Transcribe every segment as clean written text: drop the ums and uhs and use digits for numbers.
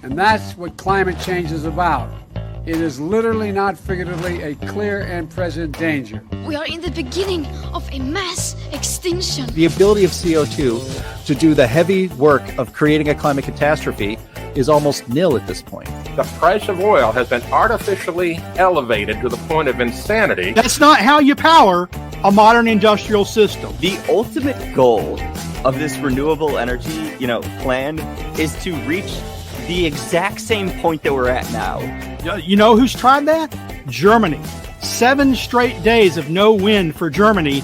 And that's what climate change is about. It is literally, not figuratively, a clear and present danger. We are in the beginning of a mass extinction. The ability of CO2 to do the heavy work of creating a climate catastrophe is almost nil at this point. The price of oil has been artificially elevated to the point of insanity. That's not how you power a modern industrial system. The ultimate goal of this renewable energy, plan is to reach the exact same point that we're at now. You know who's tried that? Germany. 7 straight days of no wind for Germany.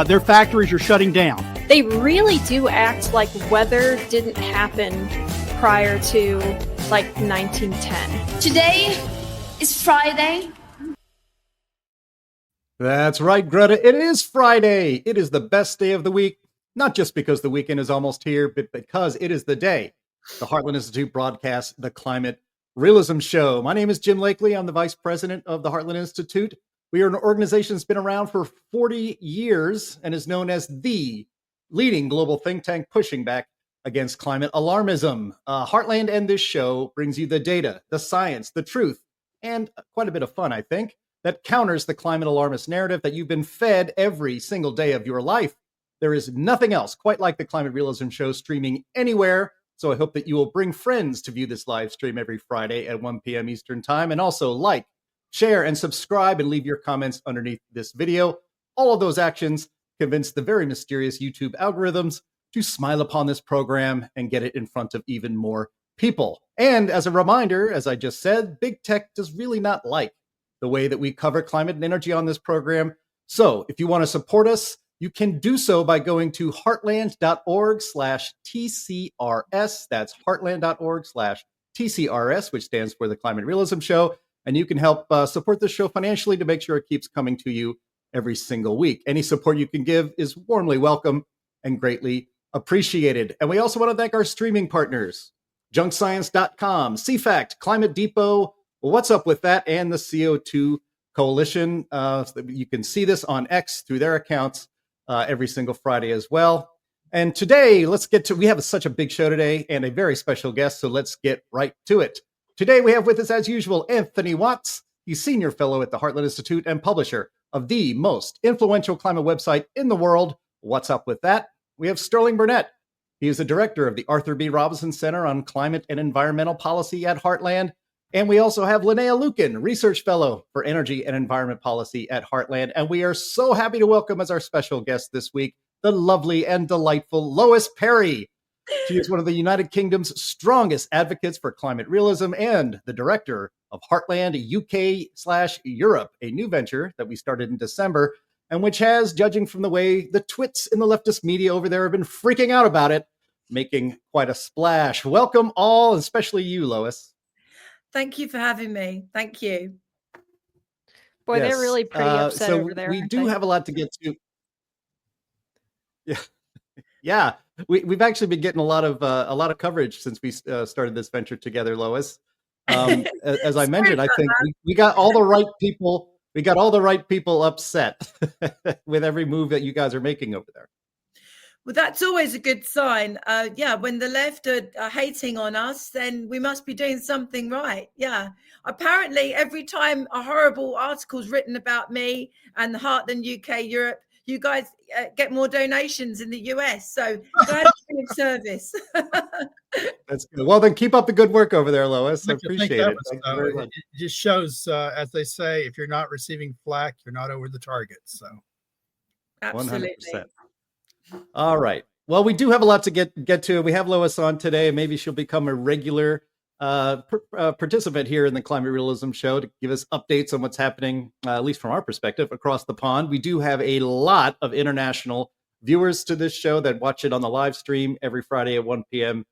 Their factories are shutting down. They really do act like weather didn't happen prior to 1910. Today is Friday. That's right, Greta. It is Friday. It is the best day of the week, not just because the weekend is almost here, but because it is the day the Heartland Institute broadcasts the Climate Realism Show. My name is Jim Lakely. I'm the vice president of the Heartland Institute. We are an organization that's been around for 40 years and is known as the leading global think tank pushing back against climate alarmism. Heartland and this show brings you the data, the science, the truth, and quite a bit of fun, I think, that counters the climate alarmist narrative that you've been fed every single day of your life. There is nothing else quite like the Climate Realism Show streaming anywhere. So I hope that you will bring friends to view this live stream every Friday at 1 p.m. Eastern Time. And also like, share, and subscribe, and leave your comments underneath this video. All of those actions convince the very mysterious YouTube algorithms to smile upon this program and get it in front of even more people. And as a reminder, as I just said, big tech does really not like the way that we cover climate and energy on this program. So if you want to support us, you can do so by going to heartland.org/TCRS. That's heartland.org/TCRS, which stands for the Climate Realism Show. And you can help support this show financially to make sure it keeps coming to you every single week. Any support you can give is warmly welcome and greatly appreciated. And we also want to thank our streaming partners, junkscience.com, CFACT, Climate Depot, What's Up With That, and the CO2 Coalition. So that you can see this on X through their accounts every single Friday as well. And today, we have such a big show today and a very special guest, so let's get right to it. Today, we have with us, as usual, Anthony Watts. He's Senior Fellow at the Heartland Institute and publisher of the most influential climate website in the world, What's Up With That? We have Sterling Burnett. He is the director of the Arthur B. Robinson Center on Climate and Environmental Policy at Heartland. And we also have Linnea Lukin, Research Fellow for Energy and Environment Policy at Heartland. And we are so happy to welcome as our special guest this week, the lovely and delightful Lois Perry. She is one of the United Kingdom's strongest advocates for climate realism and the director of Heartland UK/Europe, a new venture that we started in December, and which has, judging from the way the twits in the leftist media over there have been freaking out about it, making quite a splash. Welcome all, especially you, Lois. Thank you for having me. Thank you. Boy, Yes. They're really pretty upset over there. We do have a lot to get to. Yeah, yeah. We've actually been getting a lot of coverage since we started this venture together, Lois. As I mentioned, I think we got all the right people. We got all the right people upset with every move that you guys are making over there. Well, that's always a good sign. When the left are hating on us, then we must be doing something right. Yeah. Apparently, every time a horrible article's written about me and the Heartland UK Europe, you guys get more donations in the US. So glad to be of service. That's good. Well, then keep up the good work over there, Lois. I appreciate it. It just shows, as they say, if you're not receiving flack, you're not over the target. So, Absolutely. 100%. All right. Well, we do have a lot to get to. We have Lois on today. Maybe she'll become a regular participant here in the Climate Realism Show to give us updates on what's happening, at least from our perspective, across the pond. We do have a lot of international viewers to this show that watch it on the live stream every Friday at 1 p.m.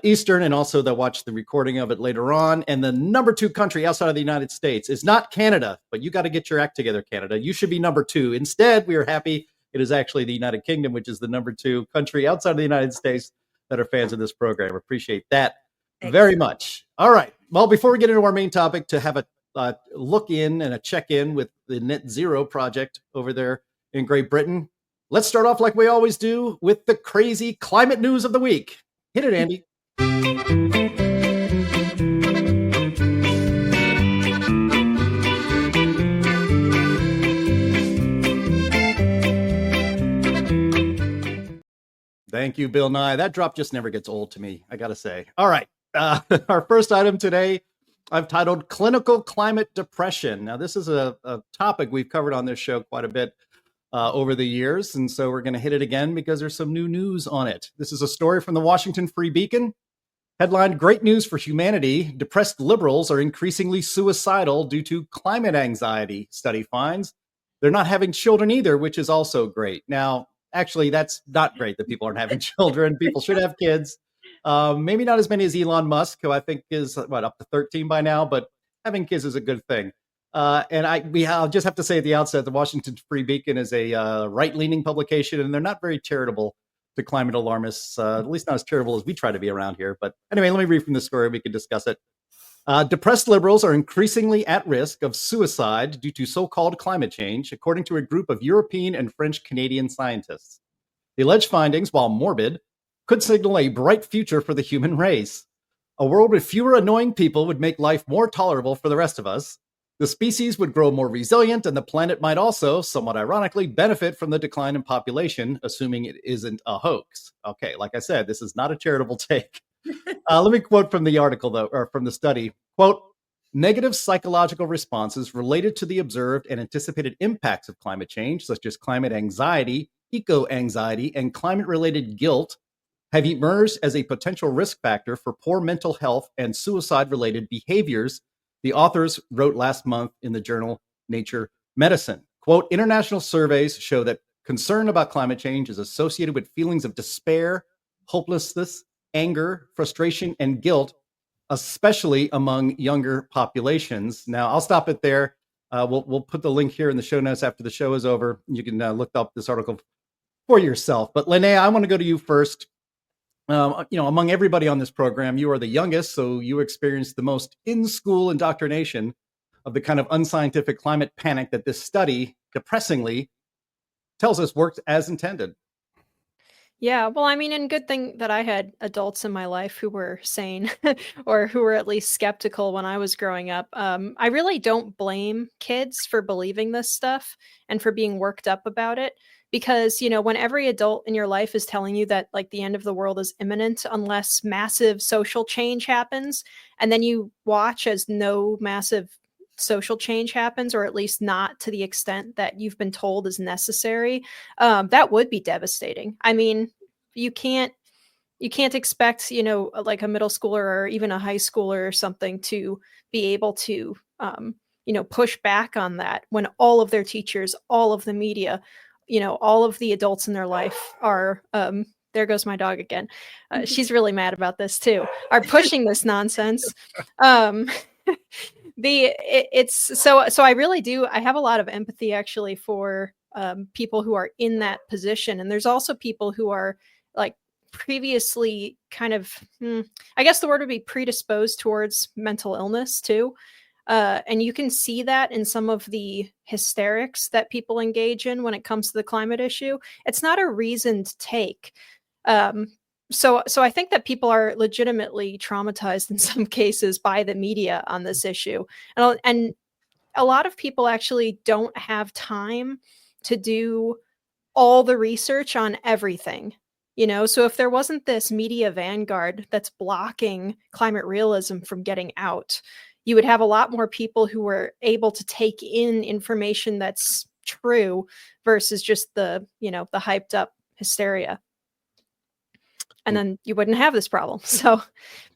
Eastern, and also that watch the recording of it later on. And the number 2 country outside of the United States is not Canada, but you got to get your act together, Canada. You should be number 2. Instead, we are happy it is actually the United Kingdom, which is the number 2 country outside of the United States that are fans of this program. Appreciate that very much. All right. Well, before we get into our main topic, to have a look in and a check in with the Net Zero project over there in Great Britain, let's start off like we always do with the crazy climate news of the week. Hit it, Andy. Thank you, Bill Nye. That drop just never gets old to me, I got to say. All right. Our first item today, I've titled Clinical Climate Depression. Now, this is a topic we've covered on this show quite a bit over the years. And so we're going to hit it again because there's some new news on it. This is a story from the Washington Free Beacon. Headline, Great News for Humanity. Depressed liberals are increasingly suicidal due to climate anxiety, study finds. They're not having children either, which is also great. Now, actually, that's not great that people aren't having children. People should have kids. Maybe not as many as Elon Musk, who I think is up to 13 by now, but having kids is a good thing. And I'll just have to say at the outset, the Washington Free Beacon is a right-leaning publication, and they're not very charitable to climate alarmists, at least not as charitable as we try to be around here. But anyway, let me read from the story. We can discuss it. Depressed liberals are increasingly at risk of suicide due to so-called climate change, according to a group of European and French-Canadian scientists. The alleged findings, while morbid, could signal a bright future for the human race. A world with fewer annoying people would make life more tolerable for the rest of us. The species would grow more resilient, and the planet might also, somewhat ironically, benefit from the decline in population, assuming it isn't a hoax. Okay, like I said, this is not a charitable take. Let me quote from the article, though, or from the study. Quote, negative psychological responses related to the observed and anticipated impacts of climate change, such as climate anxiety, eco-anxiety, and climate-related guilt, have emerged as a potential risk factor for poor mental health and suicide-related behaviors, the authors wrote last month in the journal Nature Medicine. Quote, international surveys show that concern about climate change is associated with feelings of despair, hopelessness, anger, frustration, and guilt, especially among younger populations. Now, I'll stop it there. We'll put the link here in the show notes after the show is over. You can look up this article for yourself. But Linnea, I want to go to you first. Among everybody on this program, you are the youngest, so you experienced the most in-school indoctrination of the kind of unscientific climate panic that this study, depressingly, tells us worked as intended. Yeah, well, I mean, and good thing that I had adults in my life who were sane or who were at least skeptical when I was growing up. I really don't blame kids for believing this stuff and for being worked up about it. Because, when every adult in your life is telling you that like the end of the world is imminent unless massive social change happens, and then you watch as no massive social change happens, or at least not to the extent that you've been told is necessary, that would be devastating. I mean, you can't expect, like a middle schooler or even a high schooler or something to be able to, push back on that when all of their teachers, all of the media, all of the adults in their life are, there goes my dog again. She's really mad about this too, are pushing this nonsense. So I really do. I have a lot of empathy actually for people who are in that position. And there's also people who are like previously kind of, I guess the word would be predisposed towards mental illness too. And you can see that in some of the hysterics that people engage in when it comes to the climate issue. It's not a reasoned take. So I think that people are legitimately traumatized in some cases by the media on this issue. And a lot of people actually don't have time to do all the research on everything. So if there wasn't this media vanguard that's blocking climate realism from getting out, you would have a lot more people who were able to take in information that's true versus just the hyped up hysteria. And then you wouldn't have this problem. So,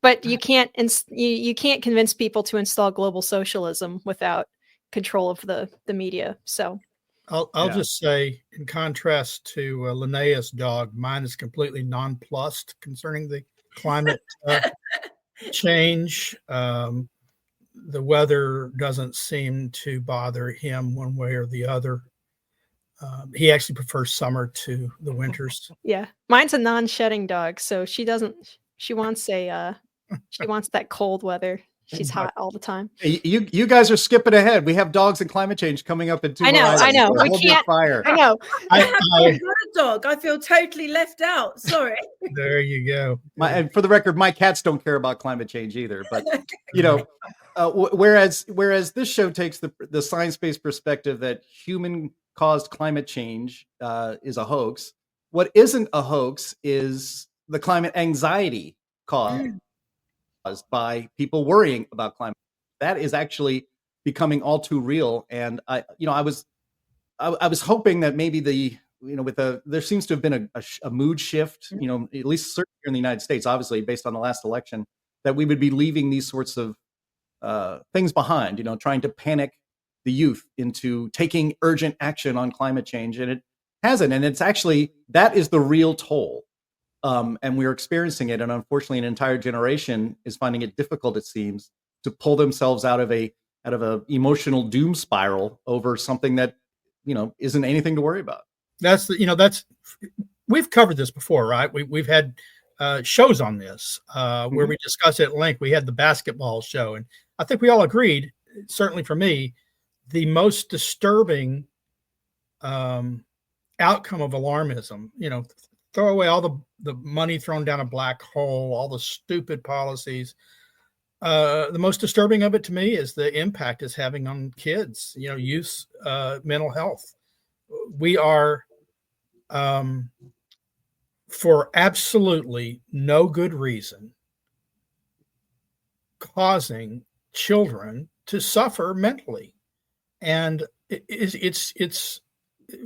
but you can't convince people to install global socialism without control of the media. So I'll just say, in contrast to Linnea's dog, mine is completely nonplussed concerning the climate change. The weather doesn't seem to bother him one way or the other. He actually prefers summer to the winters. Yeah, mine's a non-shedding dog, so she wants that cold weather. She's hot all the time. You guys are skipping ahead. We have dogs and climate change coming up in 2 I know, more items. I know. So We hold your can't- fire. I know. I've got a dog. I feel totally left out. Sorry. There you go. And for the record, my cats don't care about climate change either. But you know, whereas this show takes the science-based perspective that human-caused climate change is a hoax. What isn't a hoax is the climate anxiety caused by people worrying about climate. That is actually becoming all too real. And I was hoping that maybe there seems to have been a mood shift, at least certainly here in the United States, obviously based on the last election, that we would be leaving these sorts of things behind, trying to panic the youth into taking urgent action on climate change. And it hasn't. And it's actually, that is the real toll. And we're experiencing it. And unfortunately, an entire generation is finding it difficult, it seems, to pull themselves out of a emotional doom spiral over something that, isn't anything to worry about. We've covered this before, right? We've had shows on this where we discussed it at length. We had the basketball show, and I think we all agreed, certainly for me, the most disturbing outcome of alarmism, throw away all the money thrown down a black hole, all the stupid policies. The most disturbing of it to me is the impact it's having on kids, youth, mental health. We are, for absolutely no good reason, causing children to suffer mentally. And it's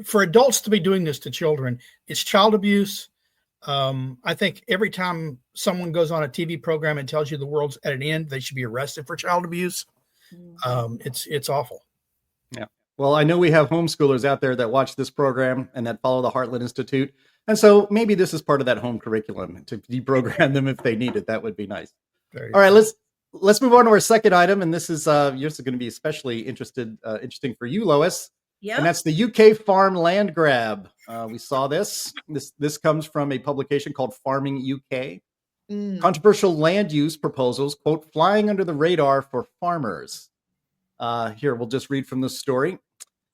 for adults to be doing this to children. It's child abuse. I think every time someone goes on a TV program and tells you the world's at an end, they should be arrested for child abuse. It's awful. Yeah. Well, I know we have homeschoolers out there that watch this program and that follow the Heartland Institute. And so maybe this is part of that home curriculum to deprogram them if they need it. That would be nice. All right, let's move on to our second item. And this is yours is going to be especially interesting for you, Lois. Yeah. And that's the UK farm land grab. We saw this. This comes from a publication called Farming UK. Controversial land use proposals, quote, flying under the radar for farmers. Here, we'll just read from the story.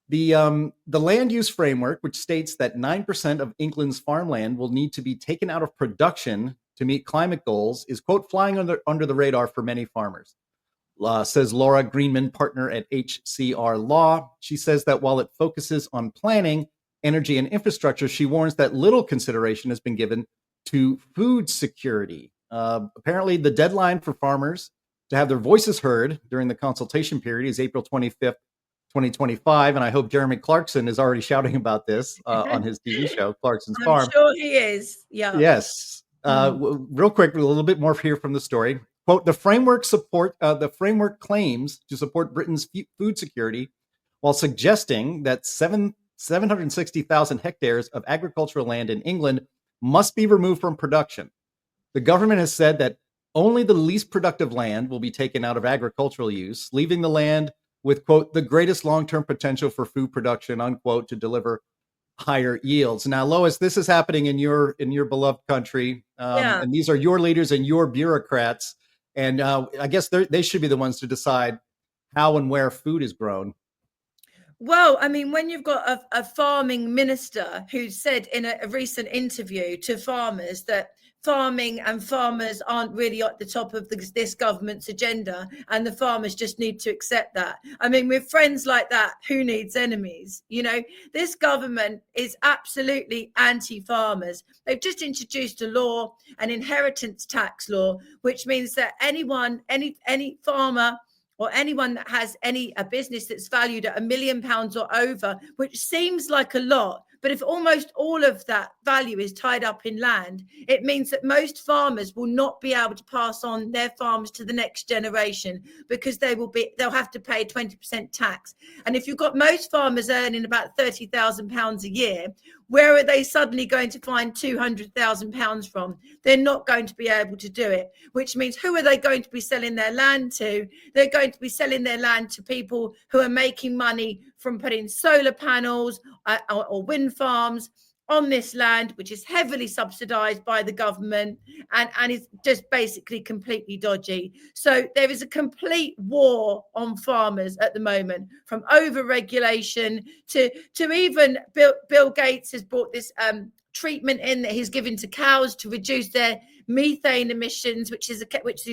The land use framework, which states that 9% of England's farmland will need to be taken out of production to meet climate goals, is, quote, flying under the radar for many farmers. Says Laura Greenman, partner at HCR Law. She says that while it focuses on planning, energy, and infrastructure, she warns that little consideration has been given to food security. Apparently, the deadline for farmers to have their voices heard during the consultation period is April 25th, 2025. And I hope Jeremy Clarkson is already shouting about this on his TV show, Clarkson's Farm. I'm sure he is. Yeah. Yes. Real quick, a little bit more here from the story. Quote, the framework claims to support Britain's food security while suggesting that 760,000 hectares of agricultural land in England must be removed from production. The government has said that only the least productive land will be taken out of agricultural use, leaving the land with, quote, the greatest long-term potential for food production, unquote, to deliver higher yields. Now, Lois, this is happening in your beloved country, and these are your leaders and your bureaucrats. And I guess they should be the ones to decide how and where food is grown. Well, I mean, when you've got a farming minister who said in a recent interview to farmers that farming and farmers aren't really at the top of this government's agenda, and the farmers just need to accept that. I mean, with friends like that, who needs enemies? This government is absolutely anti-farmers. They've just introduced a law, an inheritance tax law, which means that any farmer or anyone that has a business that's valued at £1 million or over, which seems like a lot, but if almost all of that value is tied up in land, it means that most farmers will not be able to pass on their farms to the next generation because they'll have to pay 20% tax. And if you've got most farmers earning about £30,000 a year, where are they suddenly going to find £200,000 from? They're not going to be able to do it, which means who are they going to be selling their land to? They're going to be selling their land to people who are making money from putting solar panels or wind farms on this land, which is heavily subsidized by the government and is just basically completely dodgy. So there is a complete war on farmers at the moment, from over-regulation to even Bill Gates has brought this treatment in that he's given to cows to reduce their methane emissions, which is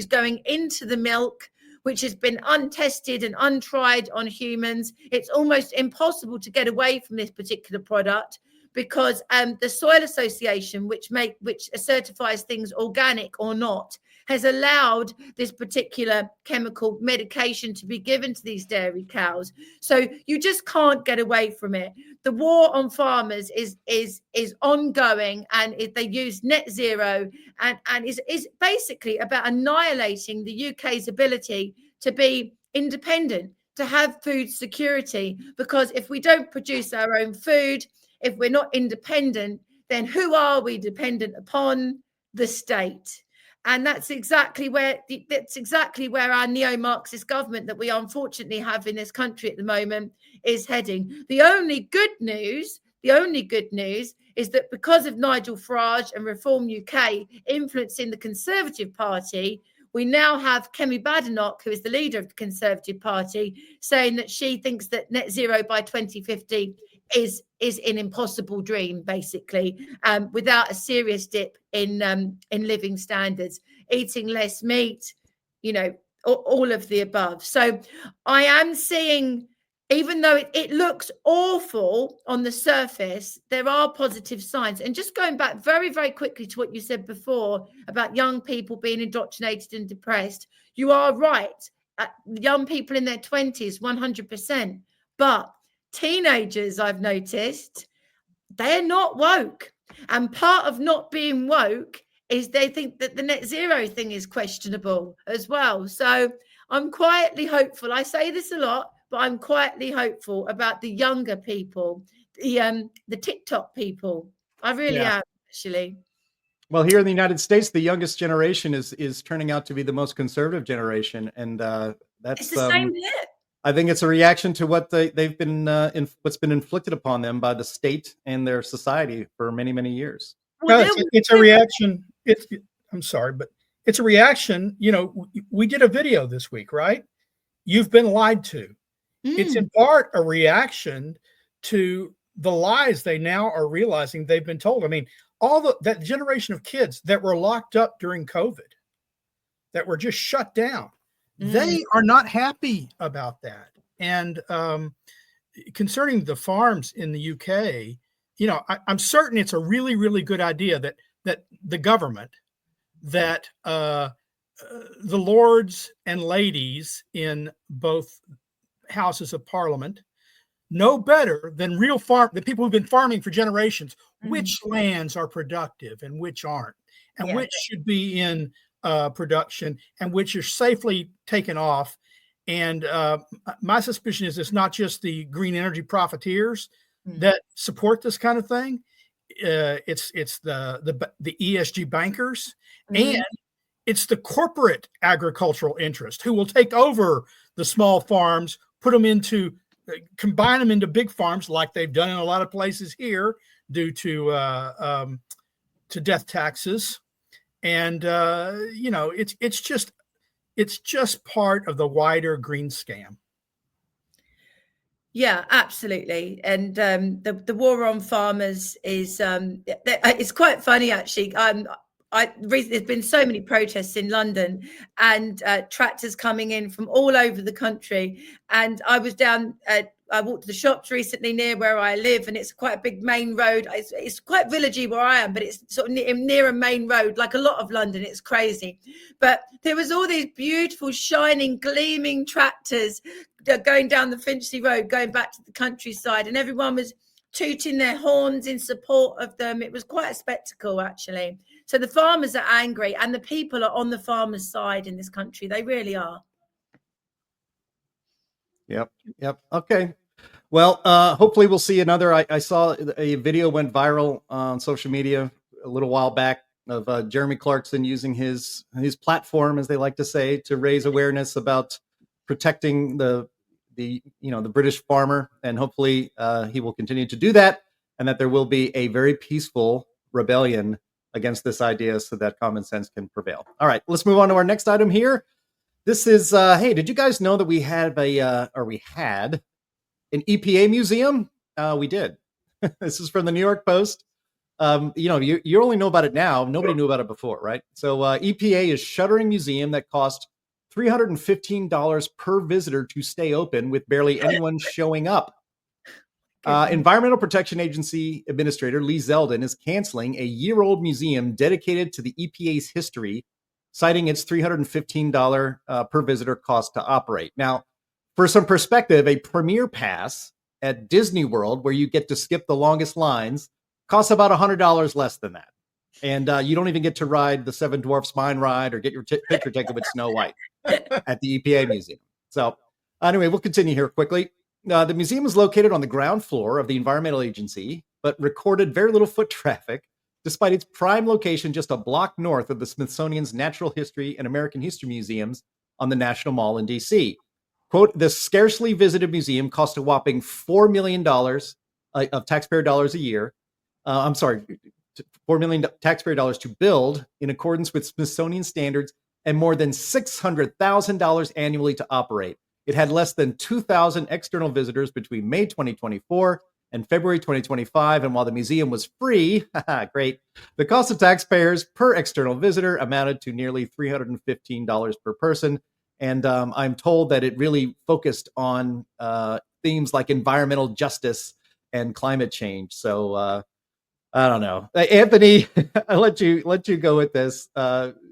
going into the milk, which has been untested and untried on humans. It's almost impossible to get away from this particular product, because the Soil Association, which certifies things organic or not, has allowed this particular chemical medication to be given to these dairy cows. So you just can't get away from it. The war on farmers is ongoing, and they use net zero and is basically about annihilating the UK's ability to be independent, to have food security. Because if we don't produce our own food, if we're not independent, then who are we dependent upon? The state. And that's exactly where our neo-Marxist government that we unfortunately have in this country at the moment is heading. The only good news is that because of Nigel Farage and Reform UK influencing the Conservative Party, we now have Kemi Badenoch, who is the leader of the Conservative Party, saying that she thinks that net zero by 2050 is an impossible dream, basically, without a serious dip in living standards, eating less meat, all of the above. So I am seeing, even though it looks awful on the surface, there are positive signs. And just going back very, very quickly to what you said before about young people being indoctrinated and depressed, you are right. Young people in their 20s, 100%. But teenagers, I've noticed, they're not woke. And part of not being woke is they think that the net zero thing is questionable as well. So I'm quietly hopeful. I say this a lot, but I'm quietly hopeful about the younger people, the TikTok people. I really am, actually. Well, here in the United States, the youngest generation is turning out to be the most conservative generation, and that's it's the same here. I think it's a reaction to what they've been what's been inflicted upon them by the state and their society for many, many years. Well, it's a reaction. I'm sorry, but it's a reaction. We did a video this week, right? You've been lied to. It's in part a reaction to the lies they now are realizing they've been told. I mean, that generation of kids that were locked up during COVID, that were just shut down, they are not happy about that. And concerning the farms in the UK, I'm certain it's a really, really good idea that the government, that the lords and ladies in both houses of parliament know better than the people who've been farming for generations, which lands are productive and which aren't, and which should be in production and which are safely taken off. And my suspicion is it's not just the green energy profiteers that support this kind of thing. It's the ESG bankers, and it's the corporate agricultural interest who will take over the small farms, combine them into big farms, like they've done in a lot of places here due to death taxes. And it's just part of the wider green scam. Yeah, absolutely. And the war on farmers is it's quite funny, actually. There's been so many protests in London, and tractors coming in from all over the country. And I was I walked to the shops recently near where I live, and it's quite a big main road. It's quite villagey where I am, but it's sort of near a main road, like a lot of London. It's crazy. But there was all these beautiful, shining, gleaming tractors going down the Finchley Road, going back to the countryside, and everyone was tooting their horns in support of them. It was quite a spectacle, actually. So the farmers are angry, and the people are on the farmers' side in this country. They really are. Yep. Okay. Well, hopefully we'll see another. I saw a video went viral on social media a little while back of Jeremy Clarkson using his platform, as they like to say, to raise awareness about protecting the British farmer, and hopefully he will continue to do that. and that there will be a very peaceful rebellion against this idea so that common sense can prevail. All right, let's move on to our next item here. This is, hey, did you guys know that we had an EPA museum? We did. This is from the New York Post. You only know about it now. Nobody knew about it before, right? So EPA is shuttering museum that cost $315 per visitor to stay open with barely anyone showing up. Environmental Protection Agency Administrator Lee Zeldin is canceling a year-old museum dedicated to the EPA's history, citing its $315 per visitor cost to operate. Now, for some perspective, a premier pass at Disney World, where you get to skip the longest lines, costs about $100 less than that. And you don't even get to ride the Seven Dwarfs Mine Ride or get your picture taken with Snow White at the EPA museum. So anyway, we'll continue here quickly. The museum is located on the ground floor of the Environmental Agency, but recorded very little foot traffic, despite its prime location just a block north of the Smithsonian's Natural History and American History Museums on the National Mall in D.C. Quote, the scarcely visited museum cost a whopping $4 million of taxpayer dollars a year. $4 million taxpayer dollars to build in accordance with Smithsonian standards and more than $600,000 annually to operate. It had less than 2,000 external visitors between May 2024 and February 2025. And while the museum was free, great, the cost of taxpayers per external visitor amounted to nearly $315 per person. And I'm told that it really focused on themes like environmental justice and climate change. So I don't know, Anthony. I let you go with this.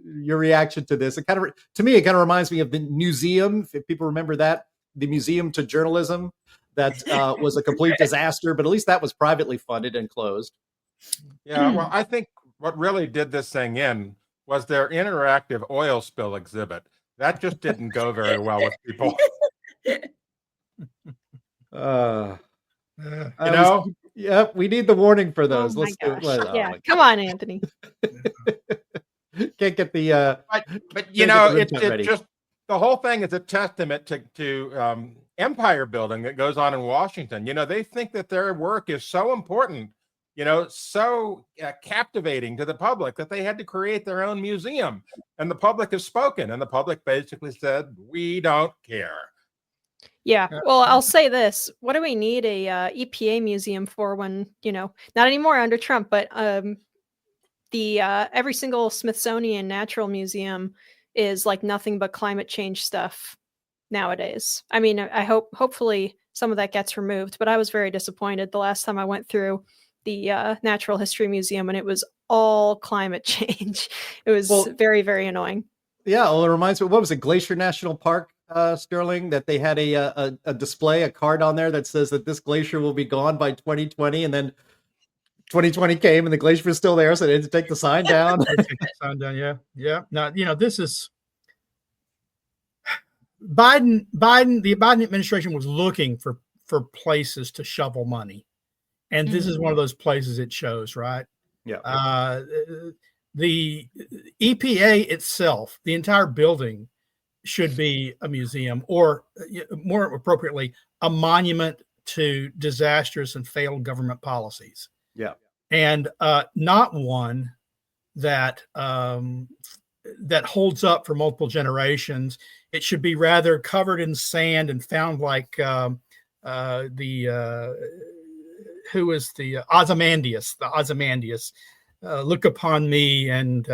Your reaction to this? It kind of reminds me of the museum. If people remember that, the Museum to Journalism, that was a complete disaster. But at least that was privately funded and closed. Yeah, well, I think what really did this thing in was their interactive oil spill exhibit. That just didn't go very well with people. Yep, we need the warning for those. Oh my gosh. Come on, Anthony. Can't get the but it just, the whole thing is a testament to empire building that goes on in Washington. They think that their work is so important, so captivating to the public that they had to create their own museum. And the public has spoken, and the public basically said, we don't care. Yeah. Well, I'll say this. What do we need a EPA museum for when, not anymore under Trump, but the every single Smithsonian Natural Museum is like nothing but climate change stuff nowadays. I mean, hopefully some of that gets removed, but I was very disappointed the last time I went through the Natural History Museum and it was all climate change. It was very, very annoying. Yeah. Well, it reminds me, what was it? Glacier National Park, Sterling, that they had a display, a card on there that says that this glacier will be gone by 2020. And then 2020 came and the glacier was still there. So they had to take the sign down. Yeah. Yeah. Now, this is Biden. The Biden administration was looking for places to shovel money. And this is one of those places it shows, right? Yeah. The EPA itself, the entire building, should be a museum, or more appropriately, a monument to disastrous and failed government policies. Yeah. And not one that that holds up for multiple generations. It should be rather covered in sand and found like who is the Ozymandias, look upon me and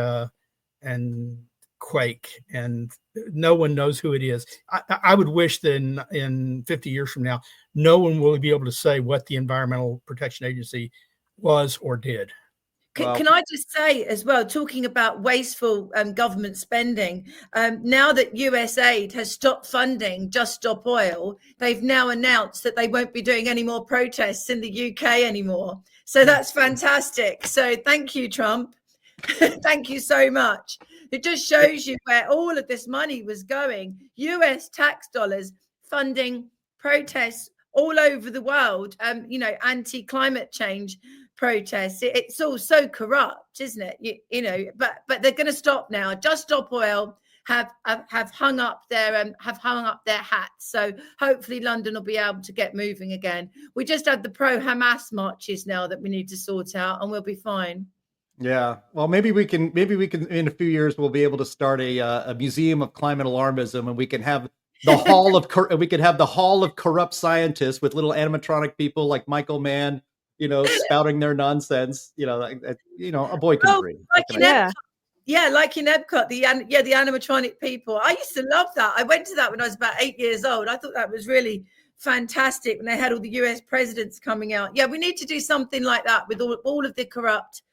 quake, and no one knows who it is. I would wish that in 50 years from now, no one will be able to say what the Environmental Protection Agency was or did. Can I just say as well, talking about wasteful government spending, now that USAID has stopped funding Just Stop Oil, they've now announced that they won't be doing any more protests in the UK anymore. So that's fantastic. So thank you, Trump. Thank you so much. It just shows you where all of this money was going. US tax dollars funding protests all over the world, anti-climate change protests. It's all so corrupt, isn't it? But they're going to stop now. Just Stop Oil have hung up their hats. So hopefully London will be able to get moving again. We just have the pro-Hamas marches now that we need to sort out, and we'll be fine. Yeah. Well, maybe we can in a few years we'll be able to start a museum of climate alarmism, and we can have the hall of corrupt scientists with little animatronic people like Michael Mann, spouting their nonsense. A boy can dream. Like in Epcot, the animatronic people. I used to love that. I went to that when I was about 8 years old. I thought that was really fantastic when they had all the US presidents coming out. Yeah, we need to do something like that with all of the corrupt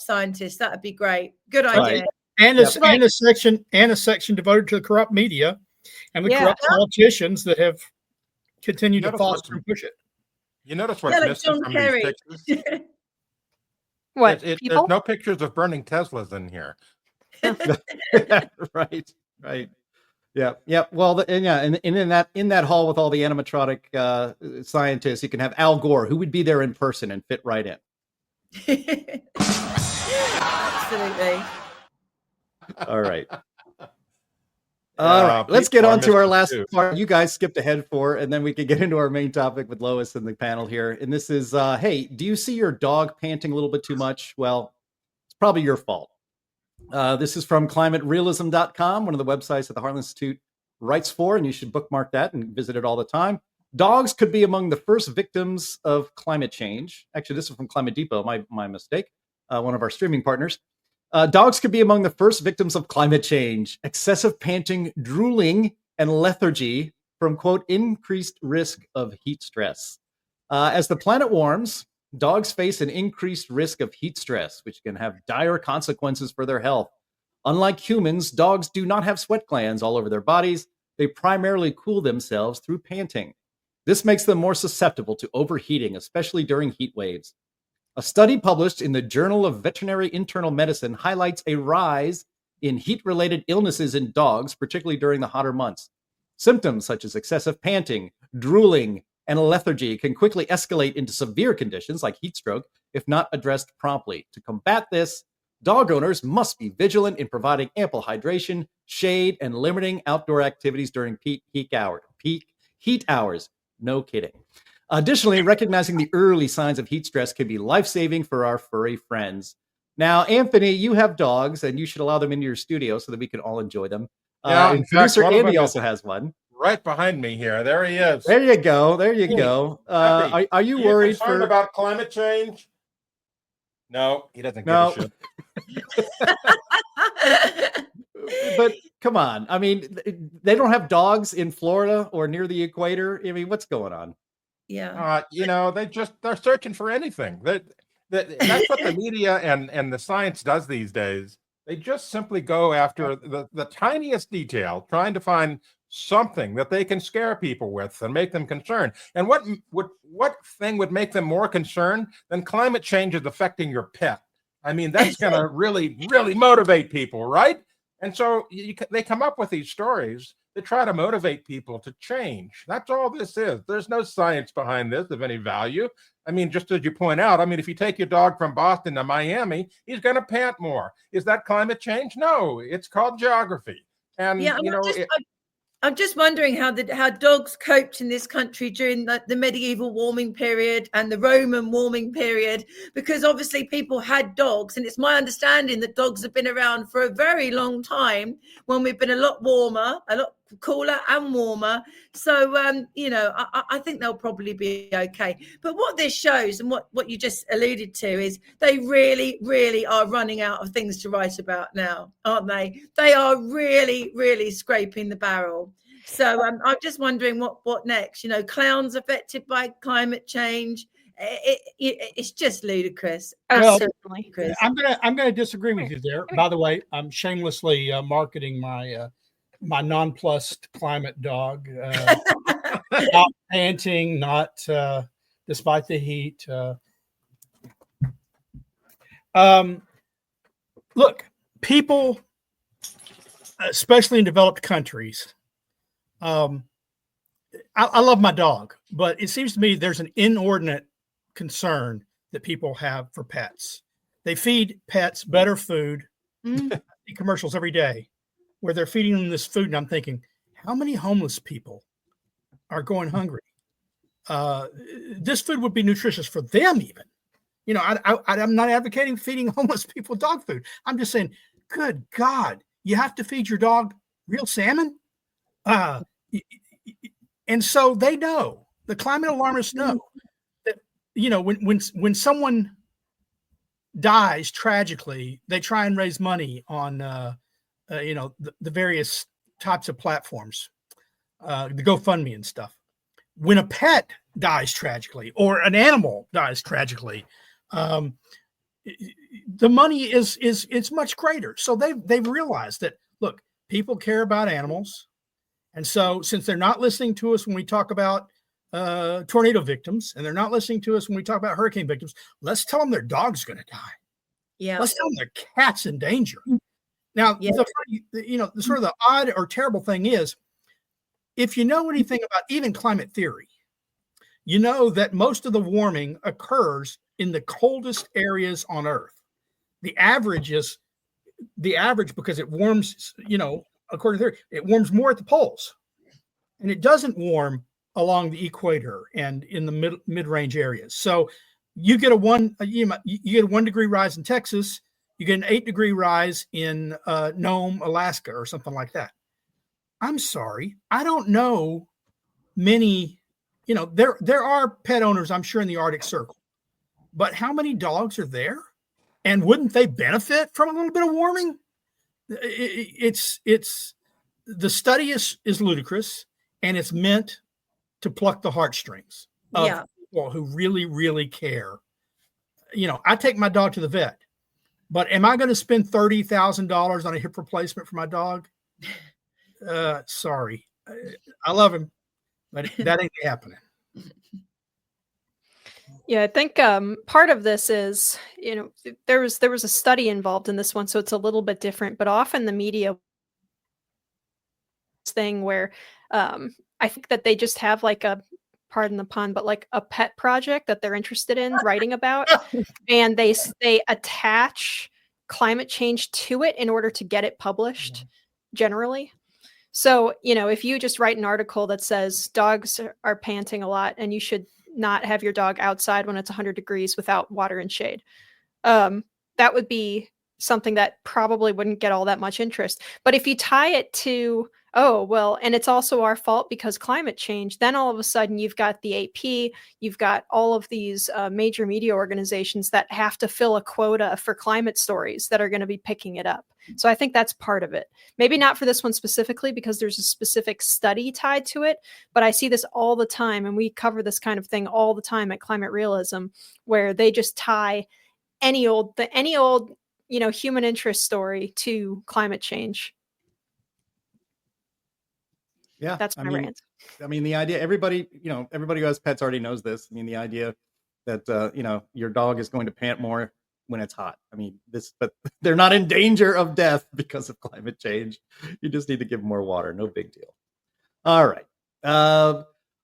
scientists. That would be great. Good idea. Right. And a section devoted to the corrupt media and the corrupt politicians that have continued to foster and push it. You notice what's missing from these pictures? What? There's no pictures of burning Teslas in here. Right. Yeah. Well, and in that hall with all the animatronic scientists, you can have Al Gore, who would be there in person and fit right in. Absolutely. All right. All right. Let's get on to our last part. You guys skipped ahead and then we can get into our main topic with Lois and the panel here. And this is, hey, do you see your dog panting a little bit too much? Well, it's probably your fault. This is from climaterealism.com, one of the websites that the Heartland Institute writes for, and you should bookmark that and visit it all the time. Dogs could be among the first victims of climate change. Actually, this is from Climate Depot, my mistake, one of our streaming partners. Dogs could be among the first victims of climate change. Excessive panting, drooling, and lethargy from, quote, increased risk of heat stress. As the planet warms, dogs face an increased risk of heat stress, which can have dire consequences for their health. Unlike humans, dogs do not have sweat glands all over their bodies. They primarily cool themselves through panting. This makes them more susceptible to overheating, especially during heat waves. A study published in the Journal of Veterinary Internal Medicine highlights a rise in heat-related illnesses in dogs, particularly during the hotter months. Symptoms such as excessive panting, drooling, and lethargy can quickly escalate into severe conditions like heat stroke if not addressed promptly. To combat this, dog owners must be vigilant in providing ample hydration, shade, and limiting outdoor activities during peak heat hours. No kidding. Additionally, recognizing the early signs of heat stress can be life-saving for our furry friends. Now, Anthony, you have dogs, and you should allow them into your studio so that we can all enjoy them. And producer Andy also has one. Right behind me here. There he is. There you go. Are you worried about climate change? No, he doesn't give a shit. But come on. I mean, they don't have dogs in Florida or near the equator. I mean, what's going on? Yeah. They're searching for anything. That's what the media and the science does these days. They just simply go after the tiniest detail, trying to find something that they can scare people with and make them concerned. And what thing would make them more concerned than climate change is affecting your pet? I mean, that's going to really, really motivate people, right? And so they come up with these stories that try to motivate people to change. That's all this is. There's no science behind this of any value. I mean, just as you point out, I mean, if you take your dog from Boston to Miami, he's going to pant more. Is that climate change? No, it's called geography. And, yeah, I'm just wondering how dogs coped in this country during the medieval warming period and the Roman warming period, because obviously people had dogs. And it's my understanding that dogs have been around for a very long time when we've been a lot warmer, a lot cooler and warmer. So, I think they'll probably be okay. But what this shows and what you just alluded to is they really, really are running out of things to write about now, aren't they? They are really, really scraping the barrel. So I'm just wondering what next. Clowns affected by climate change. It's just ludicrous. Absolutely. Ludicrous. I'm gonna disagree with you there. By the way, I'm shamelessly marketing my nonplussed climate dog. Not panting, not despite the heat. Look, people, especially in developed countries, I love my dog, but it seems to me there's an inordinate concern that people have for pets. They feed pets better food, commercials every day. where they're feeding them this food. And I'm thinking, how many homeless people are going hungry? This food would be nutritious for them even. I'm not advocating feeding homeless people dog food. I'm just saying, good God, you have to feed your dog real salmon? And so they know, the climate alarmists know that, when someone dies tragically, they try and raise money on, the various types of platforms, the GoFundMe and stuff. When a pet dies tragically or an animal dies tragically, the money is much greater. So they've realized that, look, people care about animals. And so since they're not listening to us when we talk about tornado victims, and they're not listening to us when we talk about hurricane victims, let's tell them their dog's going to die. Yeah. Let's tell them their cat's in danger. Now, the sort of the odd or terrible thing is, if you know anything about even climate theory, you know that most of the warming occurs in the coldest areas on Earth. The average because it warms, according to theory, it warms more at the poles, and it doesn't warm along the equator and in the mid-range areas. So you get a 1 degree rise in Texas, you get an 8 degree rise in Nome, Alaska, or something like that. I'm sorry, I don't know many. There are pet owners, I'm sure, in the Arctic Circle, but how many dogs are there? And wouldn't they benefit from a little bit of warming? It's the study is ludicrous, and it's meant to pluck the heartstrings of people who really, really care. I take my dog to the vet, but am I going to spend $30,000 on a hip replacement for my dog? Sorry, I love him, but that ain't happening. Yeah, I think part of this is, there was a study involved in this one, so it's a little bit different. But often the media thing where I think that they just have like a, pardon the pun, but like a pet project that they're interested in writing about, and they attach climate change to it in order to get it published generally. So, if you just write an article that says dogs are panting a lot and you should not have your dog outside when it's 100 degrees without water and shade, that would be something that probably wouldn't get all that much interest. But if you tie it to, and it's also our fault because climate change, then all of a sudden you've got the AP, you've got all of these major media organizations that have to fill a quota for climate stories that are going to be picking it up. So I think that's part of it. Maybe not for this one specifically because there's a specific study tied to it, but I see this all the time, and we cover this kind of thing all the time at Climate Realism, where they just tie any old human interest story to climate change. Yeah, that's my rant. I mean, the idea, everybody who has pets already knows this. I mean, the idea that, your dog is going to pant more when it's hot. I mean, but they're not in danger of death because of climate change. You just need to give them more water. No big deal. All right.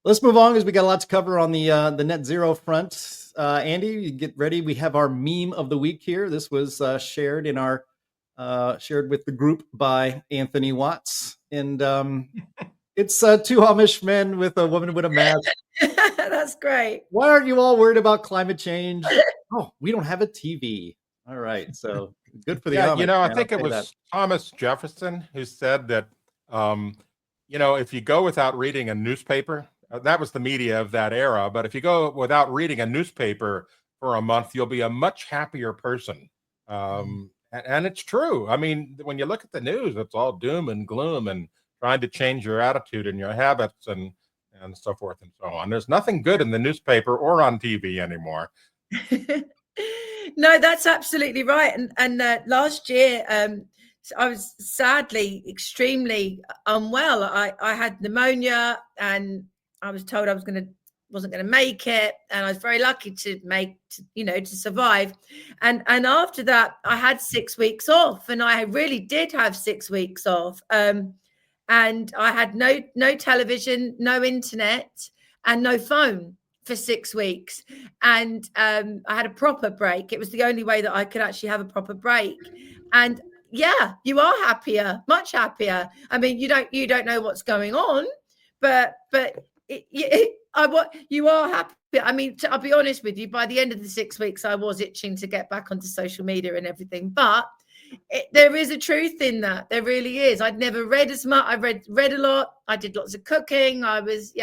Let's move on because we got a lot to cover on the net zero front. Andy, you get ready. We have our meme of the week here. This was shared with the group by Anthony Watts. And it's two Amish men with a woman with a mask. That's great. Why aren't you all worried about climate change? Oh, we don't have a TV. All right. So good for the Amish. I think it was Thomas Jefferson who said that, if you go without reading a newspaper, that was the media of that era. But if you go without reading a newspaper for a month, you'll be a much happier person. And it's true. I mean, when you look at the news, it's all doom and gloom and trying to change your attitude and your habits and so forth and so on. There's nothing good in the newspaper or on TV anymore. No, that's absolutely right. And last year, I was sadly extremely unwell. I had pneumonia, and I was told I wasn't going to make it, and I was very lucky to survive. And after that, I had 6 weeks off, and I really did have 6 weeks off. And I had no television, no internet, and no phone for 6 weeks. And I had a proper break. It was the only way that I could actually have a proper break. And yeah, you are happier, much happier. I mean, you don't know what's going on, but you are happy. I mean, I'll be honest with you, by the end of the 6 weeks, I was itching to get back onto social media and everything. But there is a truth in that. There really is. I'd never read as much. I read a lot. I did lots of cooking. I was,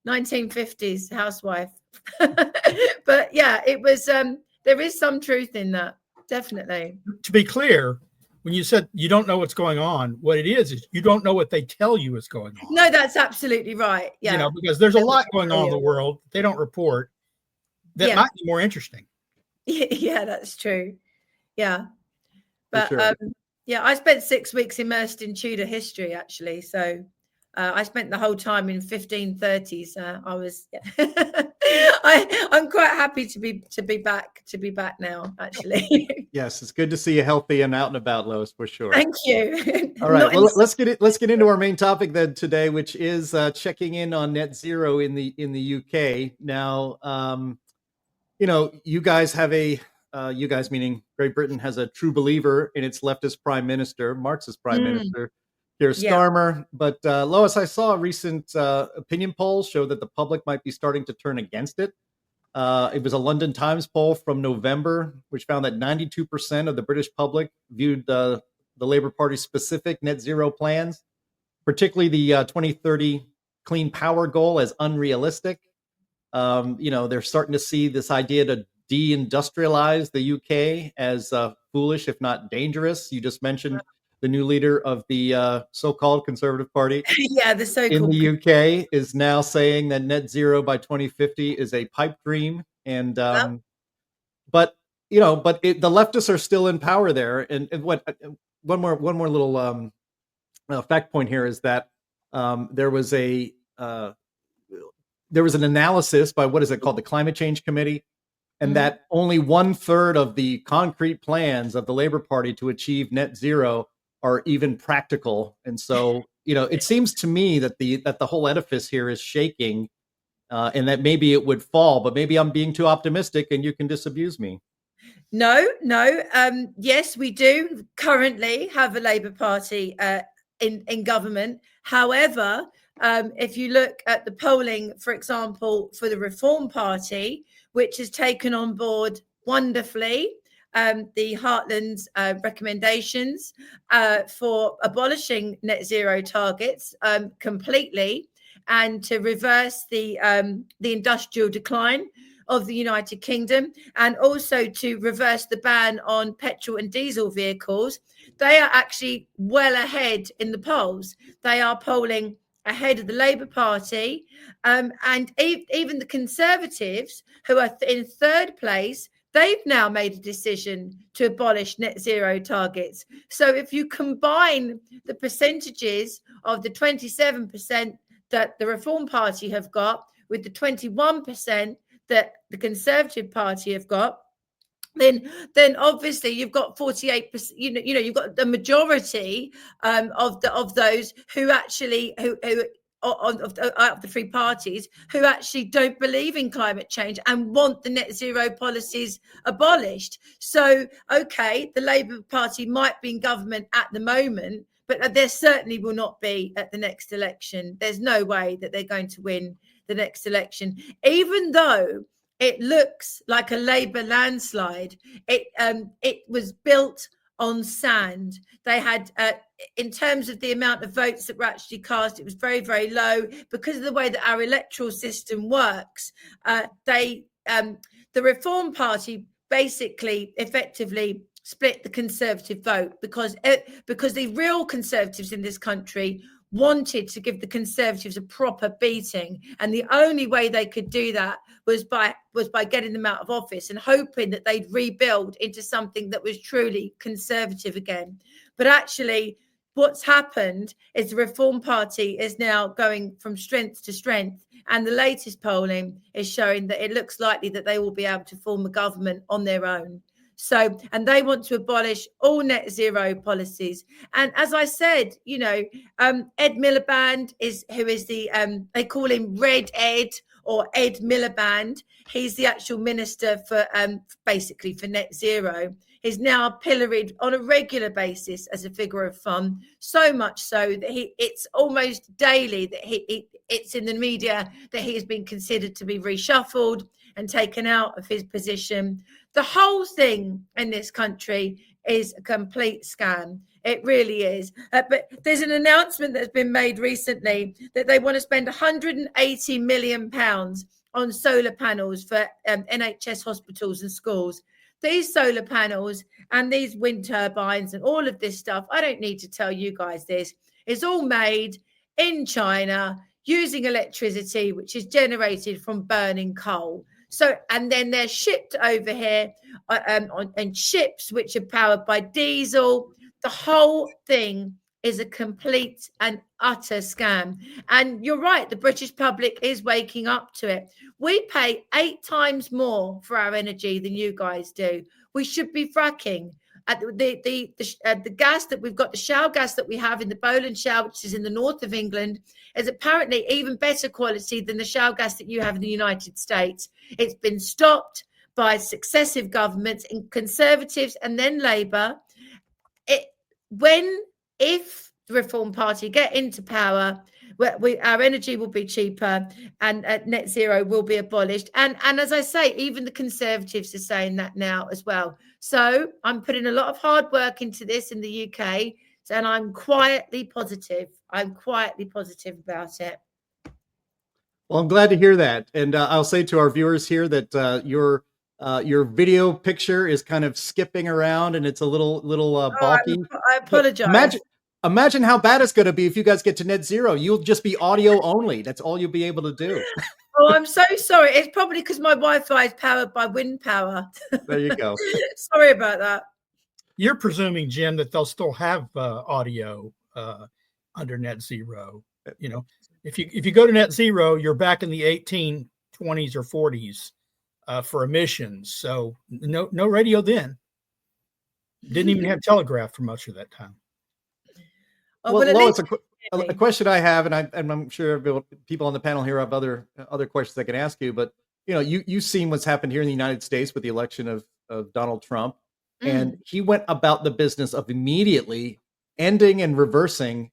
1950s housewife. But yeah, it was, there is some truth in that. Definitely. To be clear, when you said you don't know what's going on, what it is you don't know what they tell you is going on. No, that's absolutely right. Yeah. Because there's a lot going on in the world they don't report that might be more interesting. Yeah, that's true. Yeah. But sure. I spent 6 weeks immersed in Tudor history, actually. So I spent the whole time in 1530s. I was, I'm quite happy to be back now, actually. Yes, it's good to see you healthy and out and about, Lois, for sure. Thank you. All right, well, let's get into our main topic then today, which is checking in on net zero in the UK. Now, you guys have you guys meaning Great Britain has a true believer in its leftist prime minister, Marxist prime minister, Keir Starmer. But Lois, I saw a recent opinion poll show that the public might be starting to turn against it. It was a London Times poll from November, which found that 92% of the British public viewed the Labour Party's specific net zero plans, particularly the 2030 clean power goal, as unrealistic. They're starting to see this idea to deindustrialize the UK as foolish, if not dangerous. You just mentioned the new leader of the so-called Conservative Party in the UK is now saying that net zero by 2050 is a pipe dream. And but the leftists are still in power there. And one more little fact point here is that there was an analysis by what is it called, the Climate Change Committee, and that only 1/3 of the concrete plans of the Labour Party to achieve net zero are even practical. And so, it seems to me that the whole edifice here is shaking, and that maybe it would fall, but maybe I'm being too optimistic and you can disabuse me. No. Yes, we do currently have a Labour Party in government. However, if you look at the polling, for example, for the Reform Party, which has taken on board wonderfully the Heartland's recommendations for abolishing net zero targets completely, and to reverse the industrial decline of the United Kingdom, and also to reverse the ban on petrol and diesel vehicles, they are actually well ahead in the polls. They are polling ahead of the Labour Party, and even the Conservatives, who are in third place, they've now made a decision to abolish net zero targets. So if you combine the percentages of the 27% that the Reform Party have got with the 21% that the Conservative Party have got, then obviously you've got 48%. You've got the majority of those who actually of the three parties who actually don't believe in climate change and want the net zero policies abolished. So, okay, the Labour Party might be in government at the moment, but there certainly will not be at the next election. There's no way that they're going to win the next election, even though it looks like a Labour landslide. It was built on sand. They had, in terms of the amount of votes that were actually cast, it was very, very low because of the way that our electoral system works. The Reform Party basically effectively split the Conservative vote because the real Conservatives in this country wanted to give the Conservatives a proper beating, and the only way they could do that was by getting them out of office and hoping that they'd rebuild into something that was truly conservative again. But actually, what's happened is the Reform Party is now going from strength to strength, and the latest polling is showing that it looks likely that they will be able to form a government on their own. So, and they want to abolish all net zero policies. And as I said, Ed Miliband who is the, they call him Red Ed, or Ed Miliband, he's the actual minister for basically for net zero, is now pilloried on a regular basis as a figure of fun, so much so that it's almost daily that it's in the media that he has been considered to be reshuffled and taken out of his position. The whole thing in this country is a complete scam. It really is. But there's an announcement that's been made recently that they want to spend £180 million on solar panels for NHS hospitals and schools. These solar panels and these wind turbines and all of this stuff, I don't need to tell you guys this, is all made in China using electricity, which is generated from burning coal. So, and then they're shipped over here on ships which are powered by diesel. The whole thing is a complete and utter scam. And you're right, the British public is waking up to it. We pay 8 times more for our energy than you guys do. We should be fracking. The gas that we've got, the shale gas that we have in the Bowland Shale, which is in the north of England, is apparently even better quality than the shale gas that you have in the United States. It's been stopped by successive governments, in Conservatives and then Labour. If the Reform Party get into power, our energy will be cheaper and net zero will be abolished. And as I say, even the Conservatives are saying that now as well. So I'm putting a lot of hard work into this in the UK, and I'm quietly positive. I'm quietly positive about it. Well, I'm glad to hear that. And I'll say to our viewers here that your video picture is kind of skipping around and it's a little bulky. I apologize. Imagine how bad it's going to be if you guys get to net zero. You'll just be audio only. That's all you'll be able to do. Oh, I'm so sorry. It's probably because my Wi-Fi is powered by wind power. There you go. Sorry about that. You're presuming, Jim, that they'll still have audio under net zero. You know, if you go to net zero, you're back in the 1820s or 40s for emissions. So no radio then. Didn't even have telegraph for much of that time. Well, Lois, a question I have, and I'm sure people on the panel here have other questions I can ask you, but you've seen what's happened here in the United States with the election of Donald Trump, and he went about the business of immediately ending and reversing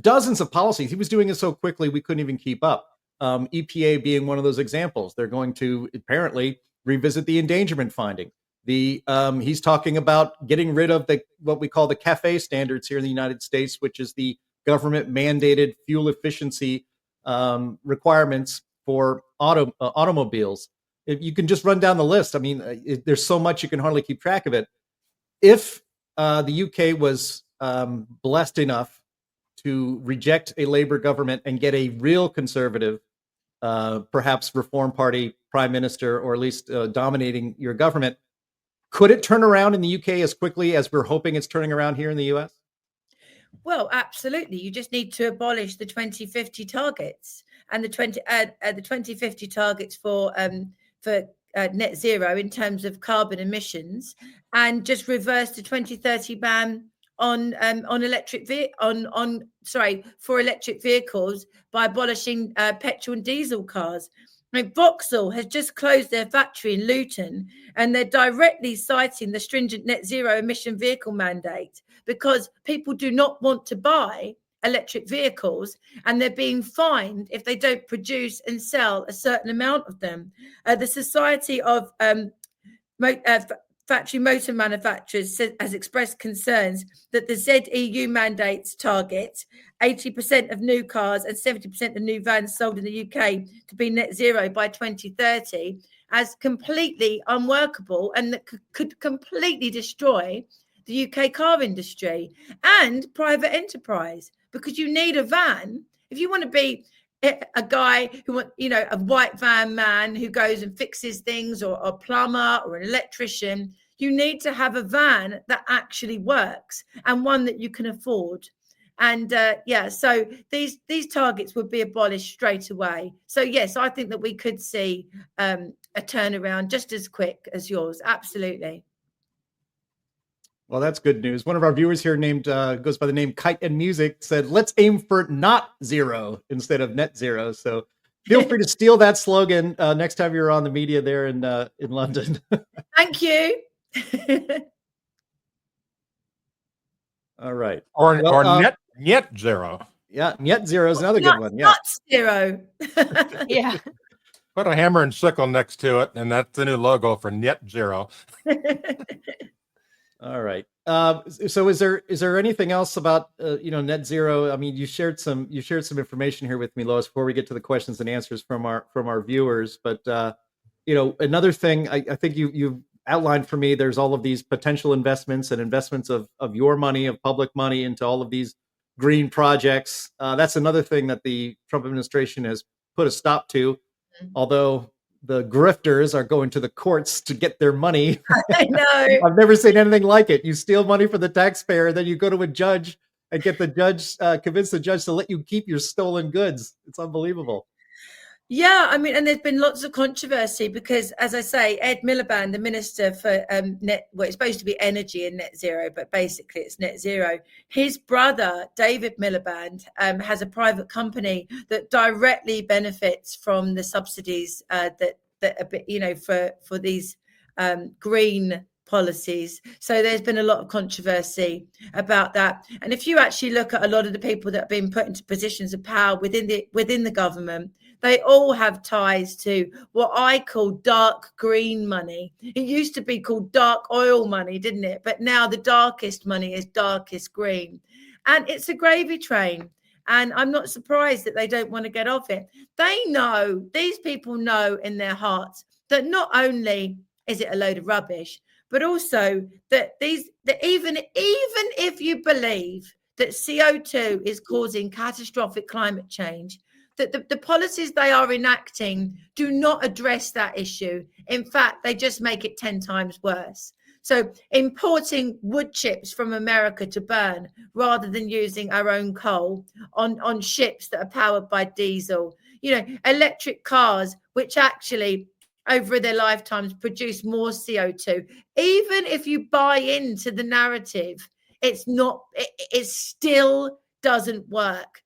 dozens of policies. He was doing it so quickly we couldn't even keep up. EPA being one of those examples. They're going to apparently revisit the endangerment finding. He's talking about getting rid of what we call the CAFE standards here in the United States, which is the government mandated fuel efficiency requirements for automobiles. If you can just run down the list. I mean, there's so much you can hardly keep track of it. If the UK was blessed enough to reject a Labour government and get a real conservative, perhaps Reform Party prime minister, or at least dominating your government, could it turn around in the UK as quickly as we're hoping it's turning around here in the US? Well, absolutely. You just need to abolish the 2050 targets and the 2050 targets for net zero in terms of carbon emissions, and just reverse the 2030 ban on electric vehicles by abolishing petrol and diesel cars. I mean, Vauxhall has just closed their factory in Luton, and they're directly citing the stringent net zero emission vehicle mandate because people do not want to buy electric vehicles, and they're being fined if they don't produce and sell a certain amount of them. The Society of Factory Motor Manufacturers has expressed concerns that the ZEU mandates target 80% of new cars and 70% of new vans sold in the UK to be net zero by 2030 as completely unworkable, and that could completely destroy the UK car industry and private enterprise, because you need a van. If you want to be a guy who wants, a white van man who goes and fixes things, or a plumber or an electrician, you need to have a van that actually works and one that you can afford. And so these targets would be abolished straight away. So yes, I think that we could see a turnaround just as quick as yours. Absolutely. Well, that's good news. One of our viewers here goes by the name Kite and Music said, let's aim for not zero instead of net zero. So Feel free to steal that slogan next time you're on the media there in London. Thank you. All right. Or net zero. Yeah, net zero is another good one. Yeah. Not zero. Yeah. Put a hammer and sickle next to it, and that's the new logo for net zero. All right. So is there anything else about net zero? I mean, you shared some information here with me, Lois, before we get to the questions and answers from our viewers. But another thing I think you outlined for me, there's all of these potential investments and investments of your money, of public money, into all of these green projects. That's another thing that the Trump administration has put a stop to, although the grifters are going to the courts to get their money. I know. I've never seen anything like it. You steal money from the taxpayer, then you go to a judge and get the judge, convince the judge to let you keep your stolen goods. It's unbelievable. Yeah, I mean, and there's been lots of controversy because, as I say, Ed Miliband, the minister for it's supposed to be energy and net zero, but basically it's net zero. His brother, David Miliband, has a private company that directly benefits from the subsidies for these green policies. So there's been a lot of controversy about that. And if you actually look at a lot of the people that have been put into positions of power within the government, they all have ties to what I call dark green money. It used to be called dark oil money, didn't it? But now the darkest money is darkest green. And it's a gravy train. And I'm not surprised that they don't want to get off it. These people know in their hearts that not only is it a load of rubbish, but also that even if you believe that CO2 is causing catastrophic climate change, that the policies they are enacting do not address that issue. In fact, they just make it 10 times worse. So importing wood chips from America to burn rather than using our own coal on ships that are powered by diesel, electric cars, which actually over their lifetimes produce more CO2. Even if you buy into the narrative, it still doesn't work.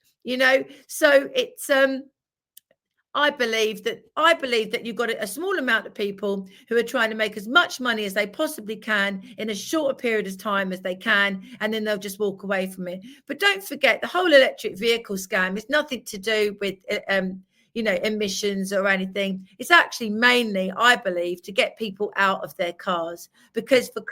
So it's I believe that you've got a small amount of people who are trying to make as much money as they possibly can in as short a period of time as they can, and then they'll just walk away from it. But don't forget, the whole electric vehicle scam is nothing to do with emissions or anything. It's actually mainly, I believe, to get people out of their cars, because for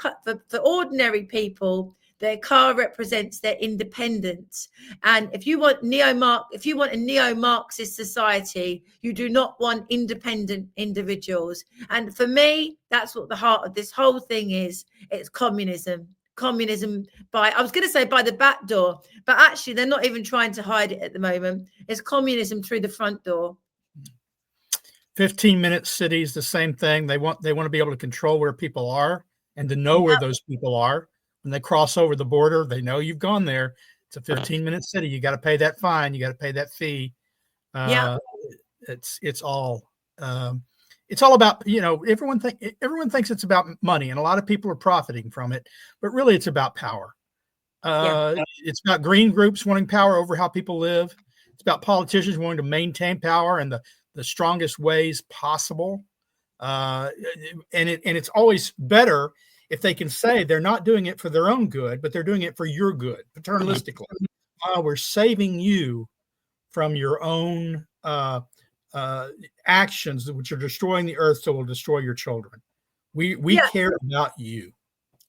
ordinary people, their car represents their independence. And if you want a neo-Marxist society, you do not want independent individuals. And for me, that's what the heart of this whole thing is. It's communism. Communism I was going to say by the back door, but actually they're not even trying to hide it at the moment. It's communism through the front door. 15-minute cities, the same thing. They want to be able to control where people are and to know where those people are. When they cross over the border, they know you've gone there. It's a 15-minute city. You got to pay that fine. You got to pay that fee. It's all about, everyone thinks it's about money, and a lot of people are profiting from it, but really it's about power. It's about green groups wanting power over how people live. It's about politicians wanting to maintain power in the strongest ways possible. And it's always better if they can say they're not doing it for their own good, but they're doing it for your good, paternalistically. We're saving you from your own actions, which are destroying the earth, so will destroy your children. We care about you.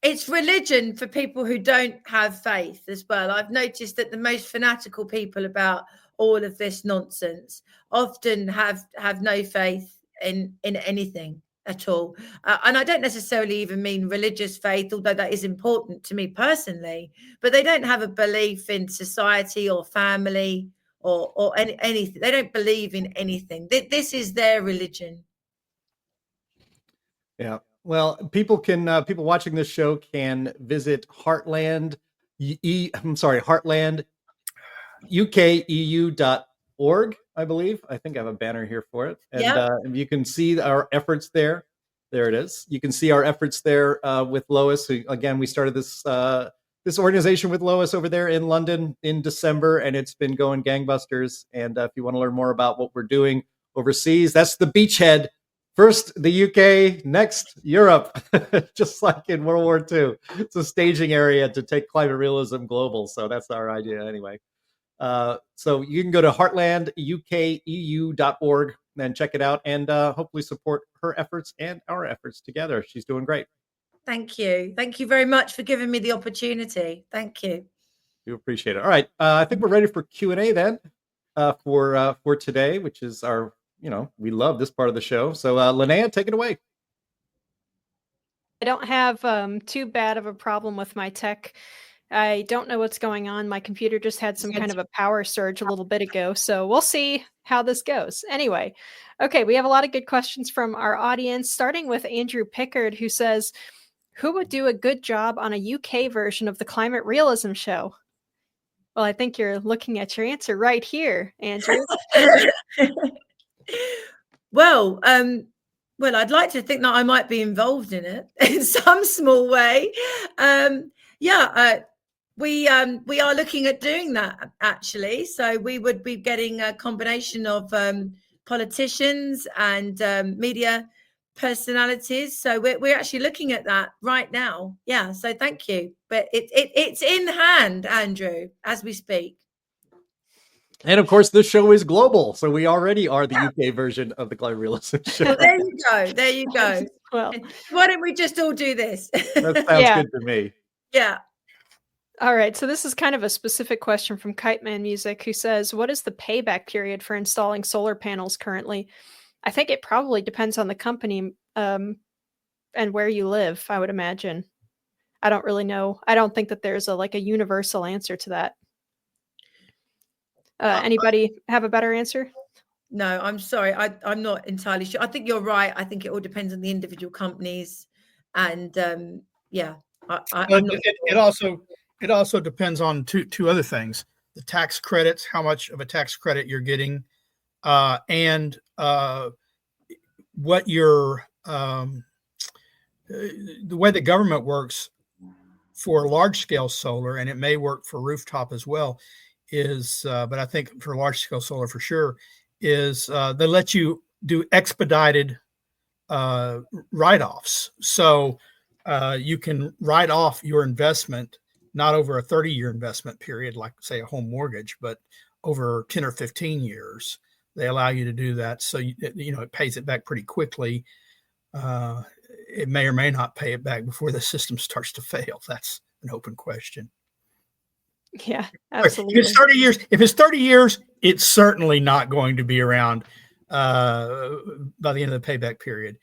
It's religion for people who don't have faith as well. I've noticed that the most fanatical people about all of this nonsense often have no faith in anything at all. And I don't necessarily even mean religious faith, although that is important to me personally, but they don't have a belief in society or family or anything. They don't believe in anything. This is their religion. Yeah. Well, people watching this show can visit heartlandukeu.org, I believe. I think I have a banner here for it. And you can see our efforts there. There it is. You can see our efforts there with Lois. Again, we started this organization with Lois over there in London in December, and it's been going gangbusters. And if you want to learn more about what we're doing, overseas. That's the beachhead. First the UK, next Europe, just like in World War II. It's a staging area to take climate realism global. So that's our idea anyway. So you can go to heartlandukeu.org and check it out and hopefully support her efforts and our efforts together. She's doing great. Thank you. Thank you very much for giving me the opportunity. Thank you. We appreciate it. All right. I think we're ready for Q&A then for today, which is our, we love this part of the show. So Linnea, take it away. I don't have too bad of a problem with my tech. I don't know what's going on. My computer just had some kind of a power surge a little bit ago. So we'll see how this goes. Anyway, okay, we have a lot of good questions from our audience, starting with Andrew Pickard, who says, who would do a good job on a UK version of the Climate Realism show? Well, I think you're looking at your answer right here, Andrew. Well, I'd like to think that I might be involved in it in some small way. We are looking at doing that, actually. So we would be getting a combination of politicians and media personalities. So we're actually looking at that right now. Yeah. So thank you. But it's in hand, Andrew, as we speak. And of course, this show is global, so we already are the UK version of the Climate Realism show. Well, there you go. There you go. Well, why don't we just all do this? That sounds good to me. Yeah. All right. So this is kind of a specific question from Kite Man Music, who says, what is the payback period for installing solar panels currently? I think it probably depends on the company and where you live, I would imagine. I don't really know. I don't think that there's a universal answer to that. Anybody have a better answer? No, I'm sorry. I'm not entirely sure. I think you're right. I think it all depends on the individual companies. And I'm not sure. It also depends on two other things: the tax credits, how much of a tax credit you're getting, and what your the way the government works for large scale solar, and it may work for rooftop as well. But I think for large scale solar for sure is they let you do expedited write-offs. So you can write off your investment, not over a 30-year investment period, like say a home mortgage, but over 10 or 15 years. They allow you to do that. So, it pays it back pretty quickly. It may or may not pay it back before the system starts to fail. That's an open question. Yeah, absolutely. If it's 30 years, it's certainly not going to be around by the end of the payback period.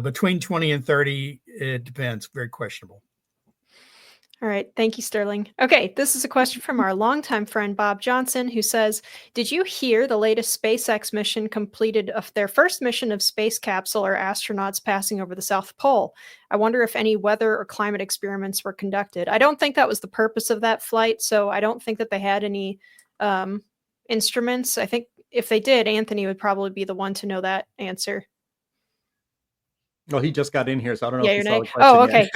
Between 20 and 30, it depends. Very questionable. All right. Thank you, Sterling. Okay. This is a question from our longtime friend, Bob Johnson, who says, did you hear the latest SpaceX mission completed of their first mission of space capsule or astronauts passing over the South Pole? I wonder if any weather or climate experiments were conducted. I don't think that was the purpose of that flight. So I don't think that they had any instruments. I think if they did, Anthony would probably be the one to know that answer. Well, he just got in here, so I don't know if he saw the question. Oh, okay.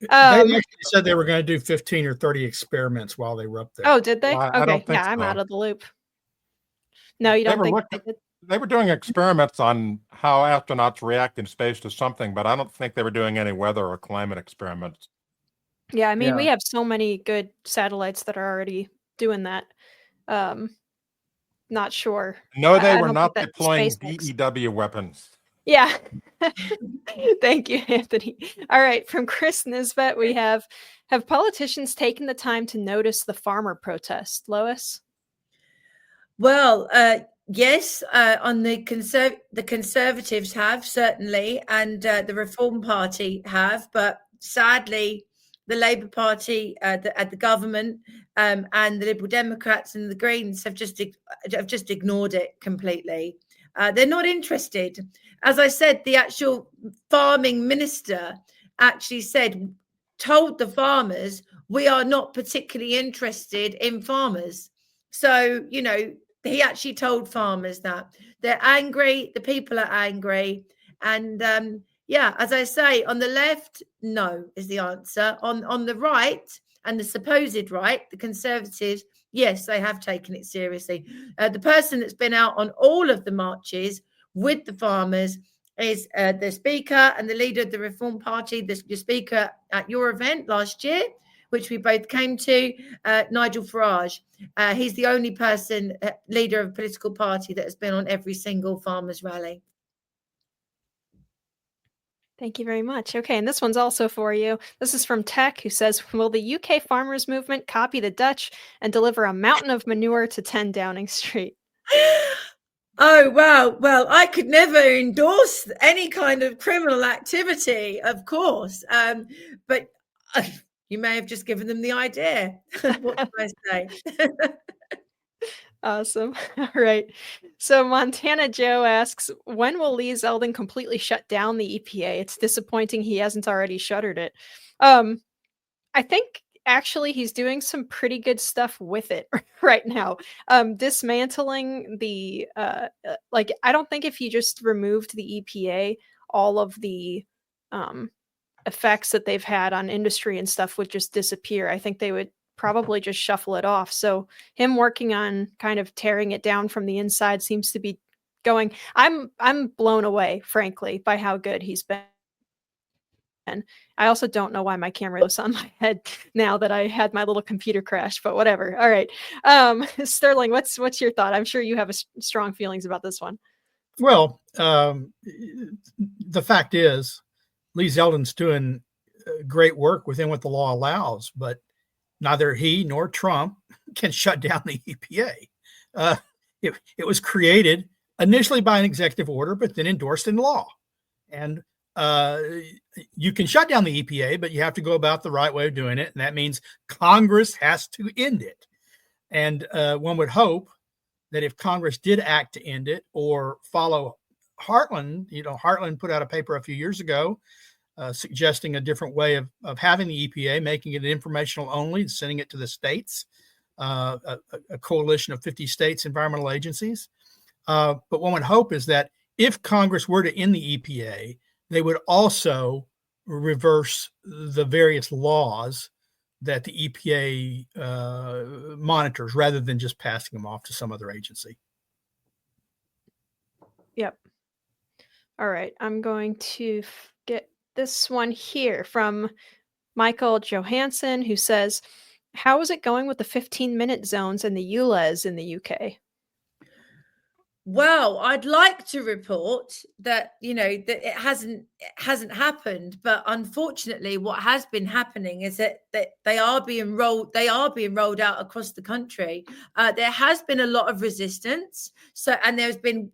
They actually said they were going to do 15 or 30 experiments while they were up there. Oh, did they? Well, okay. Yeah, I'm out of the loop. No, you don't think they did? They were doing experiments on how astronauts react in space to something, but I don't think they were doing any weather or climate experiments. Yeah, I mean, we have so many good satellites that are already doing that. Not sure. No, they were not deploying DEW weapons. Yeah. Thank you, Anthony. All right. From Chris Nisbet, we have politicians taken the time to notice the farmer protest? Lois? Well, yes, on the Conservatives have, certainly, and the Reform Party have, but sadly, the Labour Party at the government and the Liberal Democrats and the Greens have just ignored it completely. They're not interested. As I said, the actual farming minister actually told the farmers, we are not particularly interested in farmers. So, he actually told farmers that they're angry. The people are angry. And as I say, on the left, no is the answer. On the right and the supposed right, the Conservatives, Yes, they have taken it seriously. The person that's been out on all of the marches with the farmers is the speaker and the leader of the Reform Party, the speaker at your event last year, which we both came to, Nigel Farage. He's the only person, leader of a political party, that has been on every single farmers' rally. Thank you very much. Okay, and this one's also for you. This is from Tech, who says, will the UK farmers movement copy the Dutch and deliver a mountain of manure to 10 Downing Street? Oh, wow. Well, I could never endorse any kind of criminal activity, of course. But you may have just given them the idea. What can I say? Awesome. All right. So Montana Joe asks, when will Lee Zeldin completely shut down the EPA? It's disappointing he hasn't already shuttered it. I think actually he's doing some pretty good stuff with it right now. Dismantling the I don't think if you just removed the EPA, all of the effects that they've had on industry and stuff would just disappear. I think they would probably just shuffle it off. So him working on kind of tearing it down from the inside seems to be going. I'm blown away, frankly, by how good he's been. And I also don't know why my camera was on my head now that I had my little computer crash, but whatever. All right. Sterling, what's your thought? I'm sure you have strong feelings about this one. Well, the fact is, Lee Zeldin's doing great work within what the law allows, but neither he nor Trump can shut down the EPA. It was created initially by an executive order, but then endorsed in law. And you can shut down the EPA, but you have to go about the right way of doing it. And that means Congress has to end it. And one would hope that if Congress did act to end it or follow Heartland, Heartland put out a paper a few years ago suggesting a different way of having the EPA, making it informational only, sending it to the states, a coalition of 50 states environmental agencies. But one would hope is that if Congress were to end the EPA, they would also reverse the various laws that the EPA monitors rather than just passing them off to some other agency. Yep. All right. I'm going to get this one here from Michael Johansson, who says, how is it going with the 15-minute zones and the ULEZ in the UK? Well, I'd like to report that, that it hasn't happened, but unfortunately what has been happening is that they are being rolled out across the country. There has been a lot of resistance. And there's been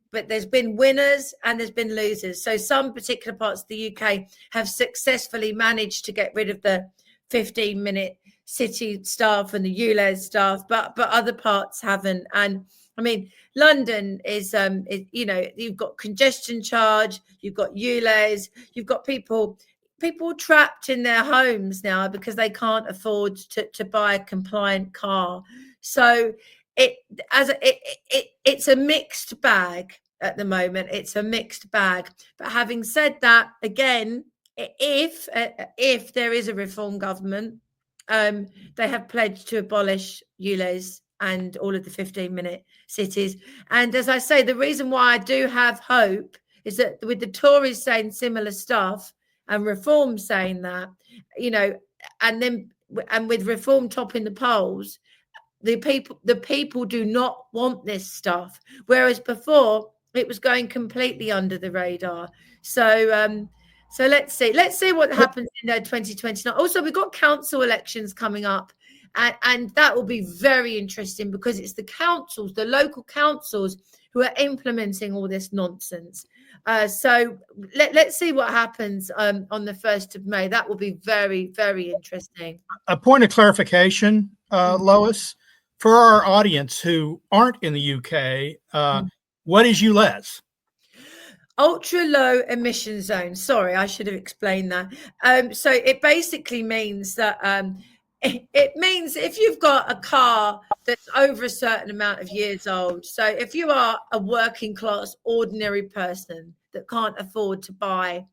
winners and there's been losers. So some particular parts of the UK have successfully managed to get rid of the 15-minute city staff and the ULEZ staff, but other parts haven't. And I mean, London is, you've got congestion charge, you've got ULEZ, you've got people trapped in their homes now because they can't afford to buy a compliant car. So it's a mixed bag at the moment. It's a mixed bag. But having said that, again, if there is a reform government, they have pledged to abolish ULEZ and all of the 15-minute cities. And as I say, the reason why I do have hope is that with the Tories saying similar stuff and Reform saying that, and with Reform topping the polls, the people do not want this stuff. Whereas before it was going completely under the radar. So let's see what happens in 2029. Also, we've got council elections coming up. And that will be very interesting because it's the local councils who are implementing all this nonsense. So let's see what happens on the 1st of May. That will be very, very interesting. A point of clarification, Lois, for our audience who aren't in the UK, what is ULEZ? Ultra low emission zone. Sorry, I should have explained that. So it basically means that it means if you've got a car that's over a certain amount of years old, so if you are a working class, ordinary person that can't afford to buy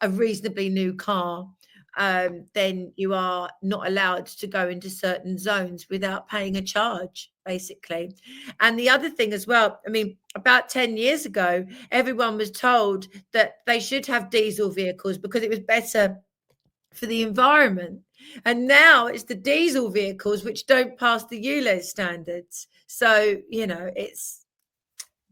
a reasonably new car, then you are not allowed to go into certain zones without paying a charge, basically. And the other thing as well, I mean, about 10 years ago, everyone was told that they should have diesel vehicles because it was better for the environment. And now it's the diesel vehicles which don't pass the ULEZ standards. So, you know, it's.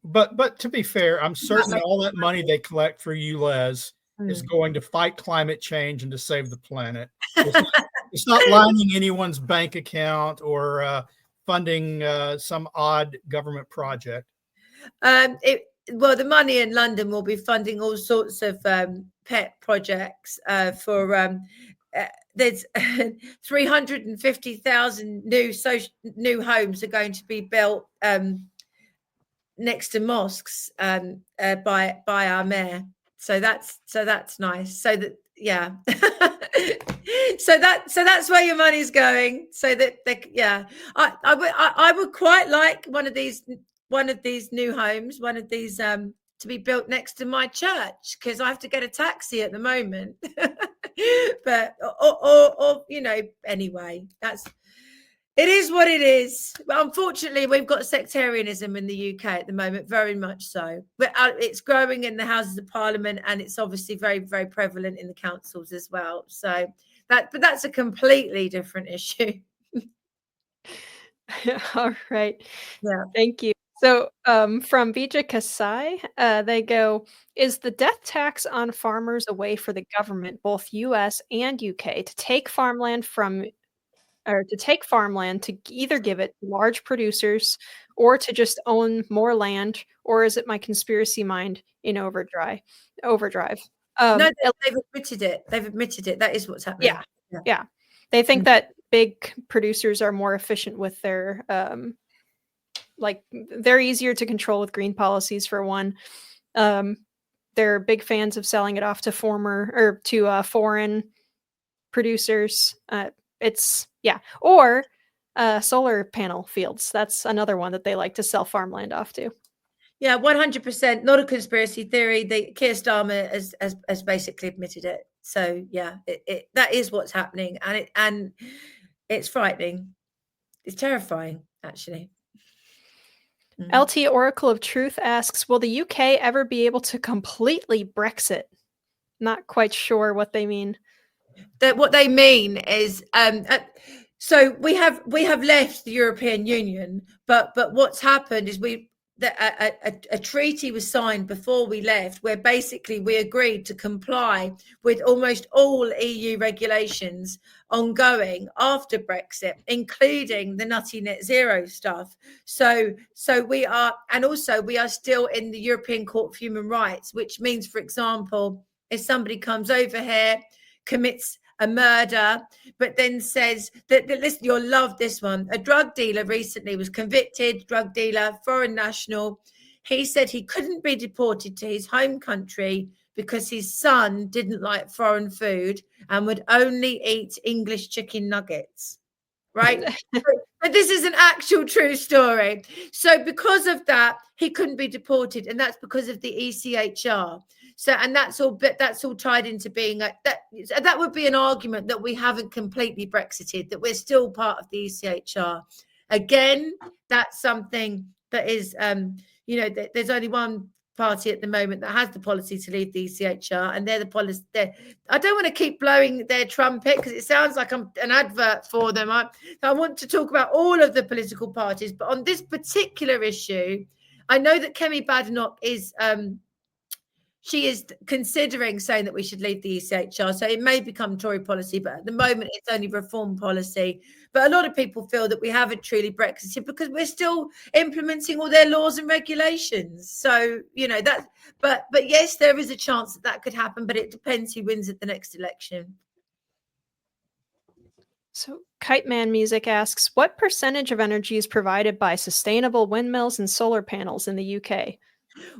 But to be fair, I'm certain that all that money they collect for ULEZ is going to fight climate change and to save the planet. It's not lining anyone's bank account or funding some odd government project. Well, the money in London will be funding all sorts of pet projects for. There's 350,000 new homes are going to be built next to mosques by our mayor. So that's nice. So that, yeah. so that's where your money's going. So that I would quite like one of these new homes, one of these to be built next to my church, because I have to get a taxi at the moment. But or you know, anyway, it is what it is. But unfortunately, we've got sectarianism in the UK at the moment, very much so. But it's growing in the Houses of Parliament, and it's obviously very, very prevalent in the councils as well. So but that's a completely different issue. All right. Yeah. Thank you. So from Vijay Kasai, they go, is the death tax on farmers a way for the government, both US and UK, to take farmland to either give it to large producers or to just own more land? Or is it my conspiracy mind in overdrive? No, they've admitted it. That is what's happening. Yeah. They think that big producers are more efficient with their they're easier to control with green policies, for one. They're big fans of selling it off to foreign producers. Or solar panel fields. That's another one that they like to sell farmland off to. Yeah, 100%. Not a conspiracy theory. Keir Starmer has basically admitted it. So yeah, that is what's happening, and it's frightening. It's terrifying, actually. LT Oracle of Truth asks, will the UK ever be able to completely Brexit? Not quite sure what they mean. What they mean is, so we have left the European Union, but what's happened is a treaty was signed before we left, where basically we agreed to comply with almost all EU regulations ongoing after Brexit, including the nutty net zero stuff. So we are still in the European Court of Human Rights, which means, for example, if somebody comes over here, commits a murder, but then says that listen, you'll love this one. A drug dealer recently was convicted, drug dealer, foreign national. He said he couldn't be deported to his home country because his son didn't like foreign food and would only eat English chicken nuggets. Right? But this is an actual true story. So because of that, he couldn't be deported, and that's because of the ECHR. So, and that's all tied into being that would be an argument that we haven't completely Brexited, that we're still part of the ECHR. Again, that's something that is, there's only one party at the moment that has the policy to leave the ECHR, and they're the policy. I don't want to keep blowing their trumpet because it sounds like I'm an advert for them. I want to talk about all of the political parties, but on this particular issue, I know that Kemi Badenoch is. She is considering saying that we should leave the ECHR. So it may become Tory policy, but at the moment it's only reform policy. But a lot of people feel that we haven't truly Brexited because we're still implementing all their laws and regulations. So, but yes, there is a chance that could happen, but it depends who wins at the next election. So Kite Man Music asks, what percentage of energy is provided by sustainable windmills and solar panels in the UK?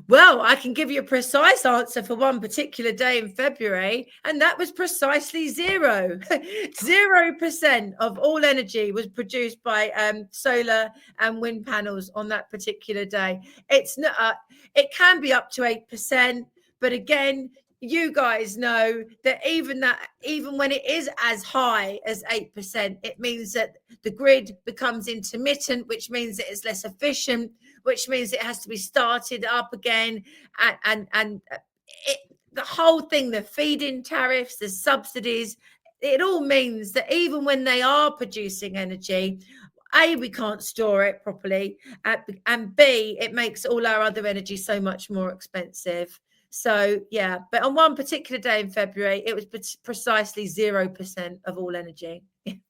Well, I can give you a precise answer for one particular day in February, and that was precisely 0. 0% of all energy was produced by solar and wind panels on that particular day. It's not. It can be up to 8%, but again, you guys know that even when it is as high as 8%, it means that the grid becomes intermittent, which means that it's less efficient, which means it has to be started up again. The whole thing, the feed-in tariffs, the subsidies, it all means that even when they are producing energy, A, we can't store it properly, and B, it makes all our other energy so much more expensive. So, yeah, but on one particular day in February, it was precisely 0% of all energy. Okay,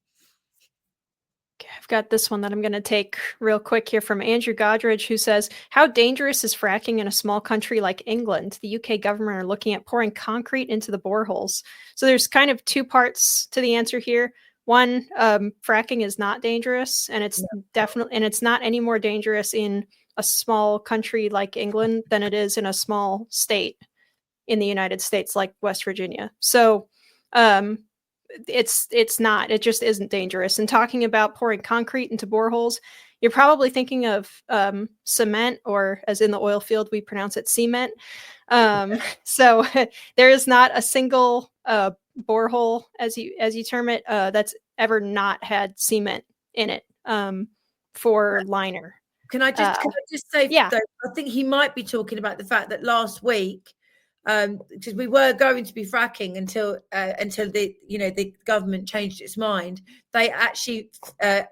I've got this one that I'm going to take real quick here from Andrew Godridge, who says, how dangerous is fracking in a small country like England? The UK government are looking at pouring concrete into the boreholes. So there's kind of two parts to the answer here. One, fracking is not dangerous, and it's definitely, and it's not any more dangerous in a small country like England than it is in a small state in the United States like West Virginia. So it's not, it just isn't dangerous. And talking about pouring concrete into boreholes, you're probably thinking of cement, or as in the oil field, we pronounce it cement. So there is not a single borehole, as you term it, that's ever not had cement in it for liner. Can I just say, yeah. though, I think he might be talking about the fact that last week, because we were going to be fracking until the government changed its mind. They actually, the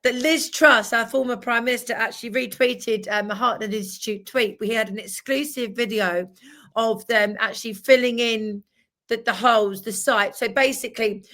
Liz Truss, our former Prime Minister, actually retweeted the Heartland Institute tweet. We had an exclusive video of them actually filling in the holes, the site. So basically,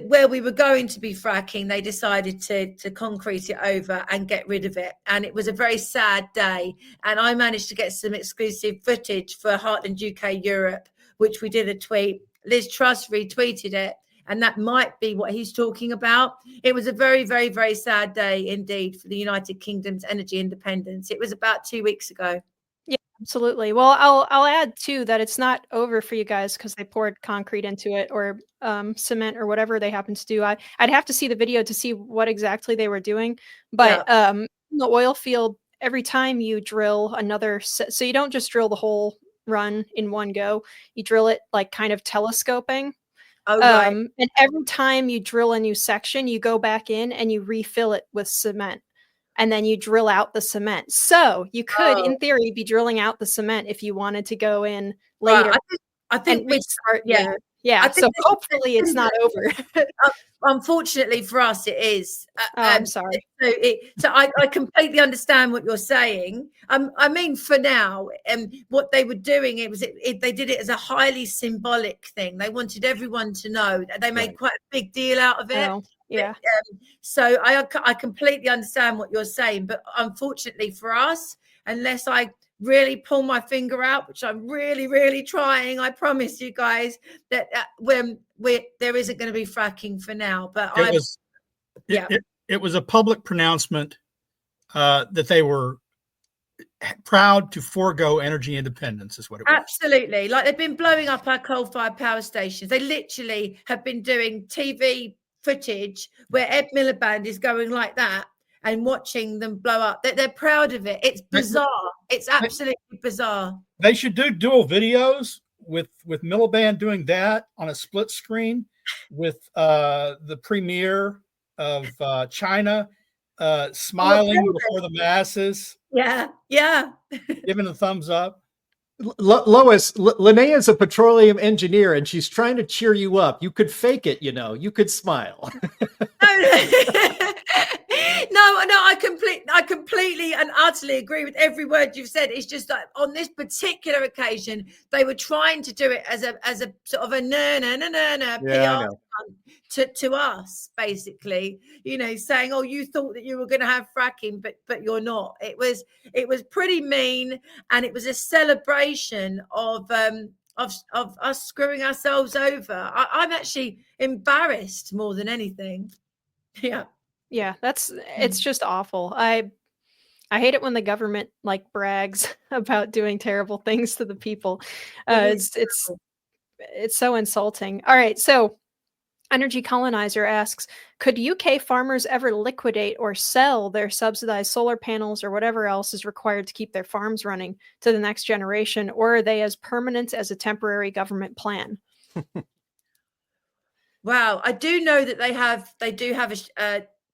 where we were going to be fracking, they decided to concrete it over and get rid of it. And it was a very sad day. And I managed to get some exclusive footage for Heartland UK Europe, which we did a tweet. Liz Truss retweeted it. And that might be what he's talking about. It was a very, very, very sad day indeed for the United Kingdom's energy independence. It was about 2 weeks ago. Yeah, absolutely. Well, I'll add too that it's not over for you guys because they poured concrete into it, or cement, or whatever they happen to do. I'd have to see the video to see what exactly they were doing. But in the oil field, every time you drill another, so you don't just drill the whole run in one go. You drill it like kind of telescoping. Oh, right. And every time you drill a new section, you go back in and you refill it with cement. And then you drill out the cement. So you could, in theory, be drilling out the cement if you wanted to go in later. I think we start. Yeah. So hopefully it's not over. Unfortunately for us, it is. I'm sorry. So I completely understand what you're saying. I mean, for now, what they were doing, they did it as a highly symbolic thing. They wanted everyone to know. They made quite a big deal out of it. Oh, yeah. So I completely understand what you're saying, but unfortunately for us, unless I really pull my finger out, which I'm really, really trying, I promise you guys that there isn't going to be fracking for now. But it was a public pronouncement that they were proud to forego energy independence, is what it was. Absolutely. Like, they've been blowing up our coal-fired power stations. They literally have been doing TV footage where Ed Miliband is going like that and watching them blow up. They're proud of it. It's bizarre. It's absolutely bizarre. They should do dual videos with Miliband doing that on a split screen with the premier of China smiling before the masses. Yeah. Giving a thumbs up. Lois, Linnea is a petroleum engineer, and she's trying to cheer you up. You could fake it, you could smile. No, I completely and utterly agree with every word you've said. It's just that on this particular occasion, they were trying to do it as a sort of a PR to us, basically, saying, oh, you thought that you were going to have fracking, but you're not. It was pretty mean, and it was a celebration of us screwing ourselves over. I'm actually embarrassed more than anything. Yeah, it's just awful. I hate it when the government brags about doing terrible things to the people. It's so insulting. All right, so Energy Colonizer asks, could UK farmers ever liquidate or sell their subsidized solar panels or whatever else is required to keep their farms running to the next generation, or are they as permanent as a temporary government plan? Wow, I do know that they do have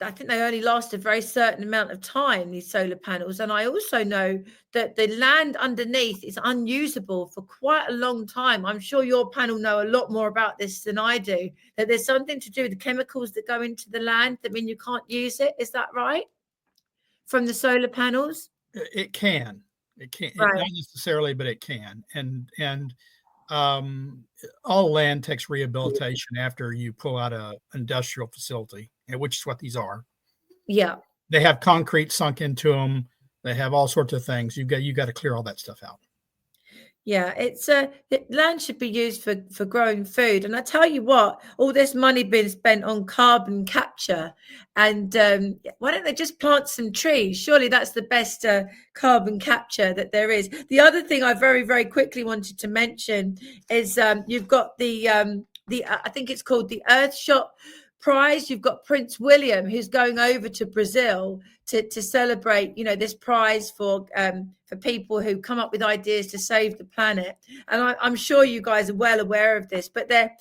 I think they only last a very certain amount of time, these solar panels. And I also know that the land underneath is unusable for quite a long time. I'm sure your panel know a lot more about this than I do, that there's something to do with the chemicals that go into the land that mean you can't use it. Is that right? From the solar panels? It can. Right. Not necessarily, but it can. And all land takes rehabilitation after you pull out an industrial facility, which is what these are. Yeah. They have concrete sunk into them. They have all sorts of things. You got to clear all that stuff out. Yeah, it's land should be used for growing food. And I tell you what, all this money being spent on carbon capture, and why don't they just plant some trees? Surely that's the best carbon capture that there is. The other thing I very, very quickly wanted to mention is you've got the I think it's called the Earthshot Prize. You've got Prince William, who's going over to Brazil to celebrate, this prize for people who come up with ideas to save the planet. And I'm sure you guys are well aware of this, but they're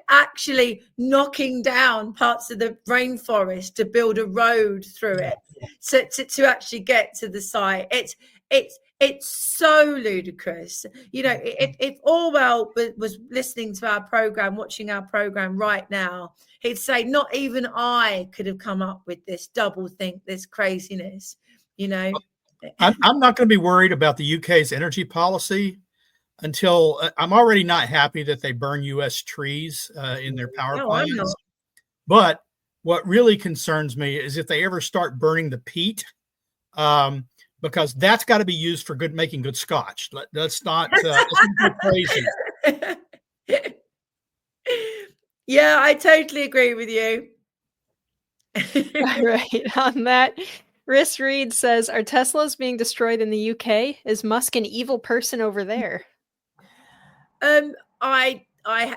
actually knocking down parts of the rainforest to build a road through it, so to actually get to the site. It's so ludicrous. If Orwell was listening to our program, watching our program right now, he'd say, not even I could have come up with this doublethink, this craziness, I'm not going to be worried about the UK's energy policy until I'm already not happy that they burn US trees in their power plants. But what really concerns me is if they ever start burning the peat, because that's got to be used for making good scotch. Let's not go crazy. Yeah, I totally agree with you. Right. On that, Riss Reed says, are Teslas being destroyed in the UK? Is Musk an evil person over there?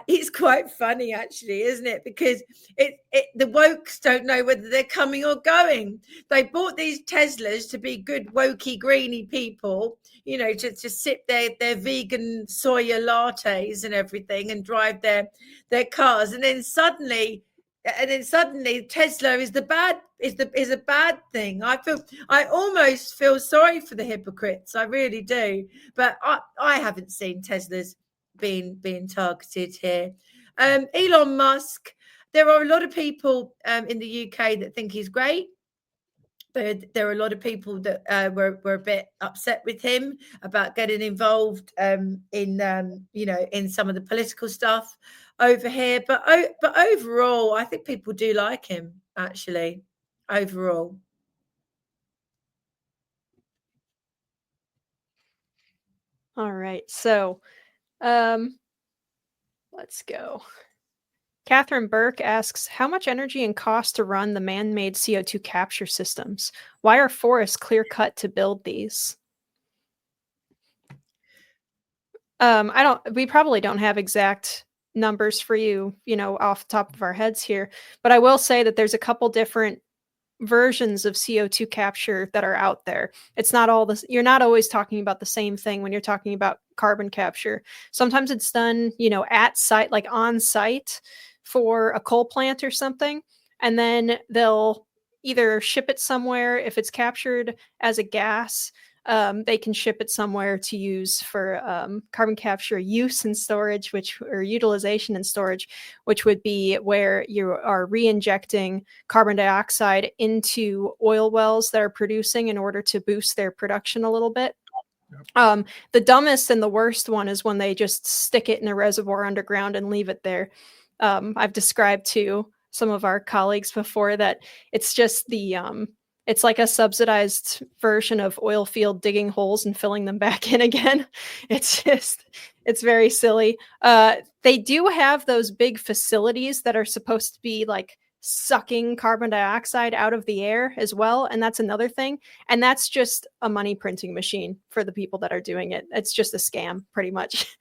It's quite funny, actually, isn't it? Because the wokes don't know whether they're coming or going. They bought these Teslas to be good wokey greeny people, to sip their vegan soya lattes and everything and drive their cars, and then suddenly Tesla is a bad thing. I almost feel sorry for the hypocrites. I really do. But I haven't seen Teslas being targeted here. Elon Musk, there are a lot of people in the UK that think he's great. There are a lot of people that were a bit upset with him about getting involved in some of the political stuff over here. But overall, I think people do like him, actually, overall. All right. So let's go. Catherine Burke asks, how much energy and cost to run the man-made CO2 capture systems? Why are forests clear-cut to build these? We probably don't have exact numbers for you, off the top of our heads here, but I will say that there's a couple different versions of CO2 capture that are out there. It's not all this. You're not always talking about the same thing when you're talking about carbon capture. Sometimes it's done, at site, like on site for a coal plant or something. And then they'll either ship it somewhere. If it's captured as a gas, they can ship it somewhere to use for carbon capture use and storage, or utilization and storage, which would be where you are re-injecting carbon dioxide into oil wells that are producing in order to boost their production a little bit. The dumbest and the worst one is when they just stick it in a reservoir underground and leave it there. I've described to some of our colleagues before that it's just it's like a subsidized version of oil field digging holes and filling them back in again. It's very silly. They do have those big facilities that are supposed to be like sucking carbon dioxide out of the air as well. And that's another thing. And that's just a money printing machine for the people that are doing it. It's just a scam pretty much.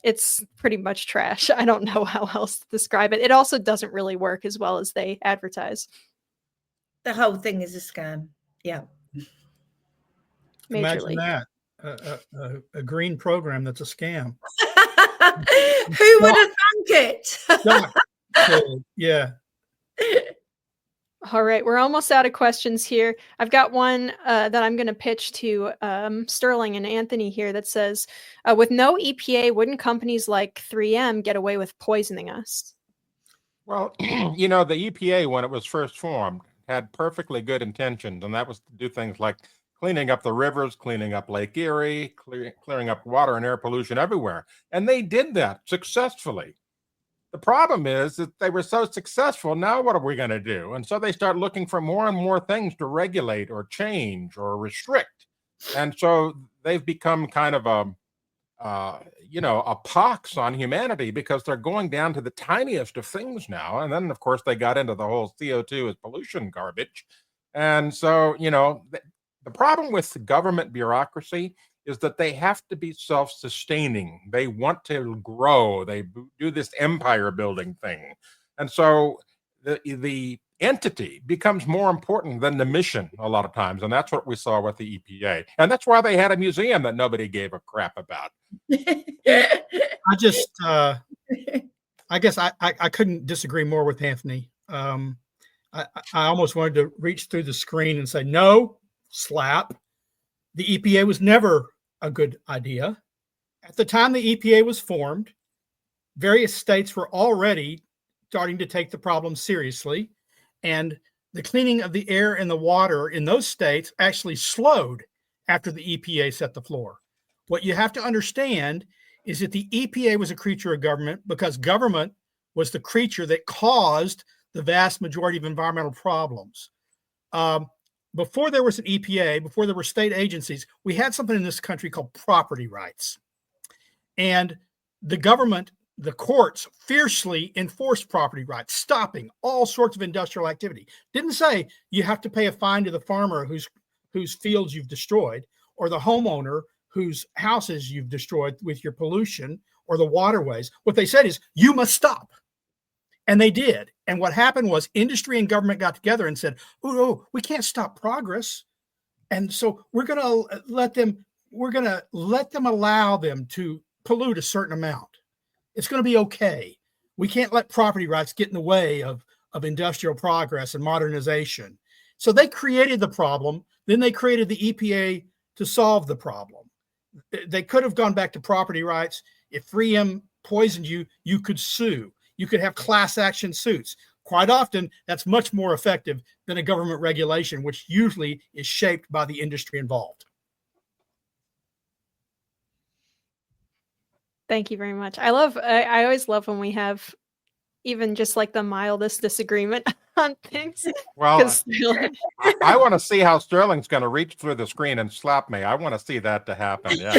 it's pretty much trash. I don't know how else to describe it. It also doesn't really work as well as they advertise. The whole thing is a scam. Yeah. Imagine that. A green program that's a scam. Who would have thunk it? Yeah. All right, we're almost out of questions here. I've got one that I'm going to pitch to Sterling and Anthony here that says, with no EPA, wouldn't companies like 3M get away with poisoning us? Well, you know, the EPA, when it was first formed, had perfectly good intentions, and that was to do things like cleaning up the rivers, cleaning up Lake Erie, clearing up water and air pollution everywhere. And they did that successfully. The problem is that they were so successful. Now what are we going to do? And so they start looking for more and more things to regulate or change or restrict. And so they've become kind of a pox on humanity because they're going down to the tiniest of things now. And then, of course, they got into the whole CO2 as pollution garbage. And so, you know, the problem with the government bureaucracy is that they have to be self-sustaining. They want to grow. They do this empire building thing. And so the entity becomes more important than the mission a lot of times. And that's what we saw with the EPA. And that's why they had a museum that nobody gave a crap about. I guess I couldn't disagree more with Anthony. I almost wanted to reach through the screen and say, no, slap. The EPA was never a good idea. At the time the EPA was formed, various states were already starting to take the problem seriously, and the cleaning of the air and the water in those states actually slowed after the EPA set the floor. What you have to understand is that the EPA was a creature of government because government was the creature that caused the vast majority of environmental problems. Before there was an EPA, before there were state agencies, we had something in this country called property rights. And the government, the courts, fiercely enforced property rights, stopping all sorts of industrial activity. Didn't say you have to pay a fine to the farmer whose fields you've destroyed, or the homeowner whose houses you've destroyed with your pollution, or the waterways. What they said is, you must stop. And they did. And what happened was industry and government got together and said, oh, we can't stop progress. And so we're going to let them allow them to pollute a certain amount. It's going to be okay. We can't let property rights get in the way of industrial progress and modernization. So they created the problem. Then they created the EPA to solve the problem. They could have gone back to property rights. If 3M poisoned you, you could sue. You could have class action suits. Quite often, that's much more effective than a government regulation, which usually is shaped by the industry involved. Thank you very much. I always love when we have even just like the mildest disagreement on things. Well, I want to see how Sterling's going to reach through the screen and slap me. I want to see that to happen. Yeah.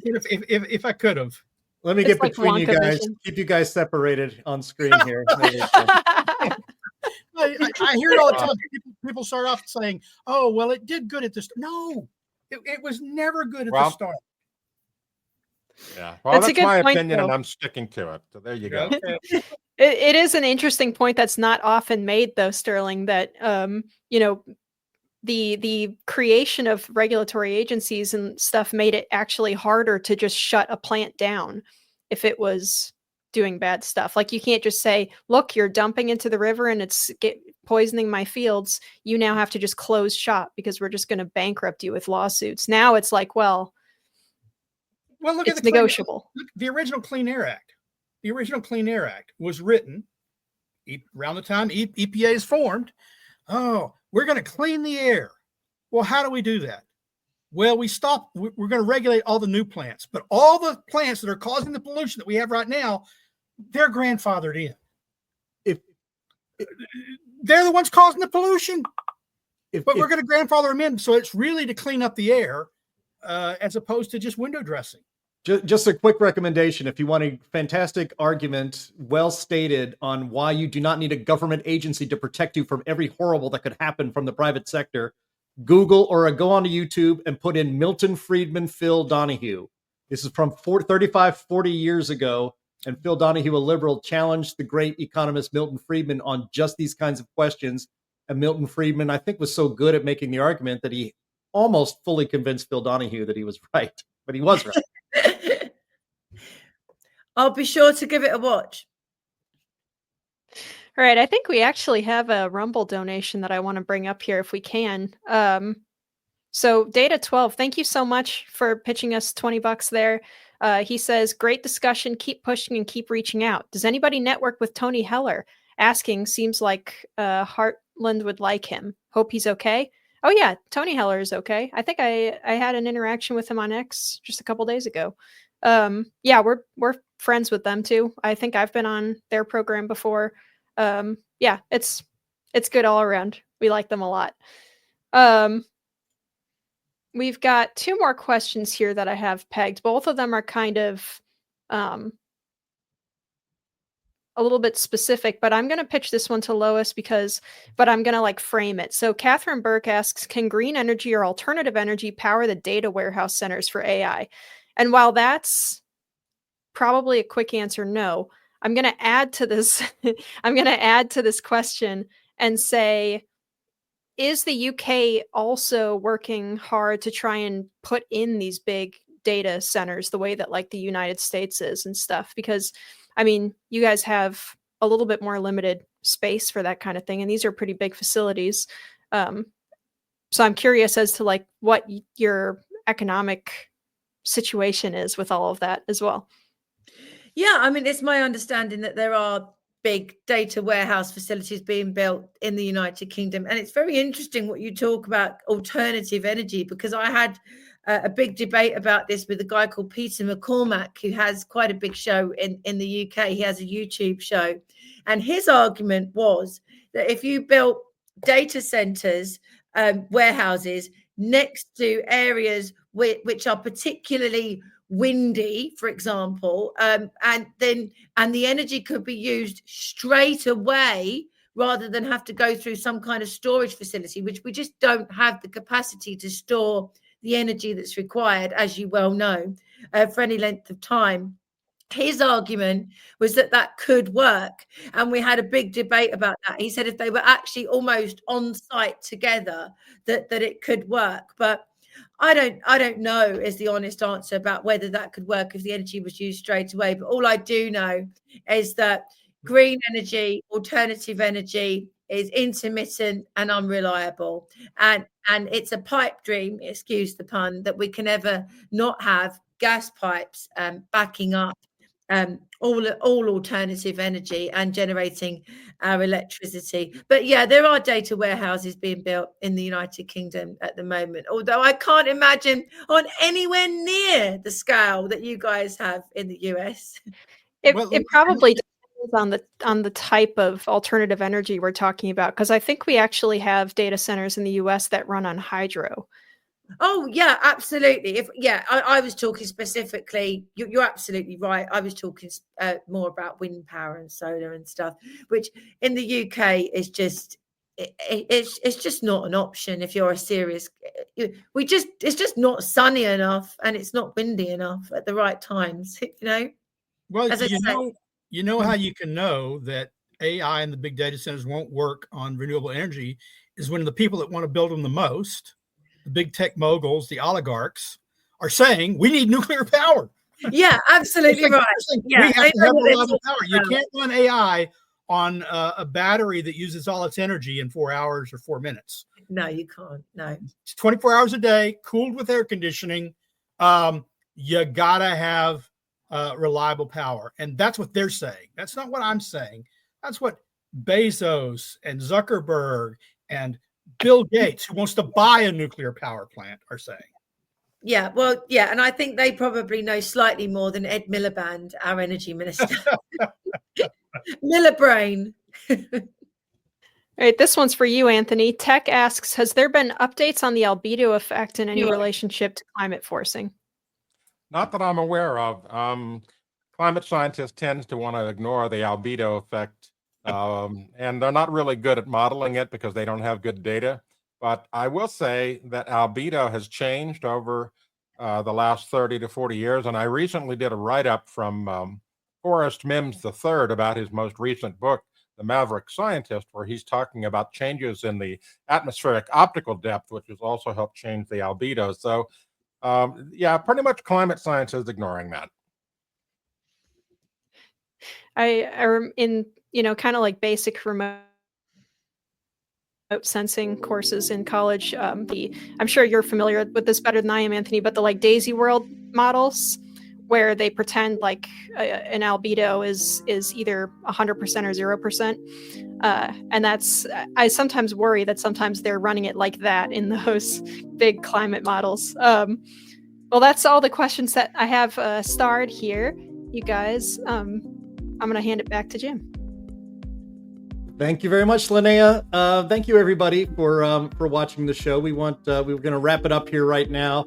if I could have. Let me get between you guys, keep you guys separated on screen here. I hear it all the time. People start off saying, oh, well, it did good at the start. No, it was never good at the start. Yeah, well, that's my opinion, and I'm sticking to it. So there you go. It is an interesting point that's not often made, though, Sterling, that, the creation of regulatory agencies and stuff made it actually harder to just shut a plant down if it was doing bad stuff. Like, you can't just say, look, you're dumping into the river and it's poisoning my fields. You now have to just close shop because we're just going to bankrupt you with lawsuits. Now it's like, well, look, it's negotiable. The original Clean Air Act. The original Clean Air Act was written around the time EPA is formed. Oh, we're going to clean the air. Well, how do we do that? Well, we're going to regulate all the new plants, but all the plants that are causing the pollution that we have right now, they're grandfathered in. If they're the ones causing the pollution, but we're going to grandfather them in. So it's really to clean up the air as opposed to just window dressing. Just a quick recommendation. If you want a fantastic argument, well stated, on why you do not need a government agency to protect you from every horrible that could happen from the private sector, Google or go onto YouTube and put in Milton Friedman, Phil Donahue. This is from 40 years ago. And Phil Donahue, a liberal, challenged the great economist Milton Friedman on just these kinds of questions. And Milton Friedman, I think, was so good at making the argument that he almost fully convinced Phil Donahue that he was right, but he was right. I'll be sure to give it a watch. All right, I think we actually have a Rumble donation that I want to bring up here if we can. So Data 12, thank you so much for pitching us $20 there. He says, great discussion, keep pushing and keep reaching out. Does anybody network with Tony Heller? Asking, seems like Heartland would like him. Hope he's okay. Oh yeah, Tony Heller is okay. I think I had an interaction with him on X just a couple days ago. Yeah, we're friends with them too. I think I've been on their program before. Yeah, it's good all around. We like them a lot. We've got two more questions here that I have pegged. Both of them are kind of a little bit specific, but I'm going to pitch this one to Lois but I'm going to like frame it. So Catherine Burke asks, can green energy or alternative energy power the data warehouse centers for AI? And while that's probably a quick answer, no, I'm going to add to this. I'm going to add to this question and say, is the UK also working hard to try and put in these big data centers the way that like the United States is and stuff? Because I mean, you guys have a little bit more limited space for that kind of thing, and these are pretty big facilities. So I'm curious as to like what your economic situation is with all of that as well. Yeah, I mean, it's my understanding that there are big data warehouse facilities being built in the United Kingdom. And it's very interesting what you talk about alternative energy, because I had a big debate about this with a guy called Peter McCormack, who has quite a big show in the UK. He has a YouTube show. And his argument was that if you built data centers, warehouses next to areas which are particularly windy, for example, and the energy could be used straight away rather than have to go through some kind of storage facility, which we just don't have the capacity to store the energy that's required, as you well know, for any length of time. His argument was that could work, and we had a big debate about that. He said if they were actually almost on site together, that it could work, but I don't know is the honest answer about whether that could work if the energy was used straight away. But all I do know is that green energy, alternative energy, is intermittent and unreliable, and it's a pipe dream, excuse the pun, that we can ever not have gas pipes backing up all alternative energy and generating our electricity. But yeah, there are data warehouses being built in the United Kingdom at the moment, although I can't imagine on anywhere near the scale that you guys have in the US. It probably depends on the type of alternative energy we're talking about, because I think we actually have data centers in the US that run on hydro. Oh yeah, absolutely. I was talking specifically. You're absolutely right. I was talking more about wind power and solar and stuff, which in the UK is just it's just not an option if you're a serious. It's just not sunny enough and it's not windy enough at the right times. You know. Well, you know how you can know that AI and the big data centers won't work on renewable energy is when the people that want to build them the most, the big tech moguls, the oligarchs, are saying we need nuclear power. Yeah, absolutely right. Yeah, we have to have reliable power. You can't run AI on a battery that uses all its energy in 4 hours or 4 minutes. No, you can't. No, it's 24 hours a day, cooled with air conditioning. You gotta have reliable power, and that's what they're saying. That's not what I'm saying. That's what Bezos and Zuckerberg and Bill Gates, who wants to buy a nuclear power plant, are saying. Yeah, well, yeah, and I think they probably know slightly more than Ed Miliband, our energy minister. Millerbrain. All right, this one's for you, Anthony. Tech asks, has there been updates on the albedo effect in any relationship to climate forcing? Not that I'm aware of. Climate scientists tend to want to ignore the albedo effect. And they're not really good at modeling it because they don't have good data. But I will say that albedo has changed over the last 30 to 40 years. And I recently did a write-up from Forrest Mims III about his most recent book, The Maverick Scientist, where he's talking about changes in the atmospheric optical depth, which has also helped change the albedo. So, yeah, pretty much climate science is ignoring that. In kind of like basic remote sensing courses in college. I'm sure you're familiar with this better than I am, Anthony, but the like Daisy World models, where they pretend like an albedo is either 100% or 0%, and that's, I sometimes worry that sometimes they're running it like that in those big climate models. Well, that's all the questions that I have starred here, you guys. I'm gonna hand it back to Jim. Thank you very much, Linnea. Thank you, everybody, for watching the show. We were going to wrap it up here right now.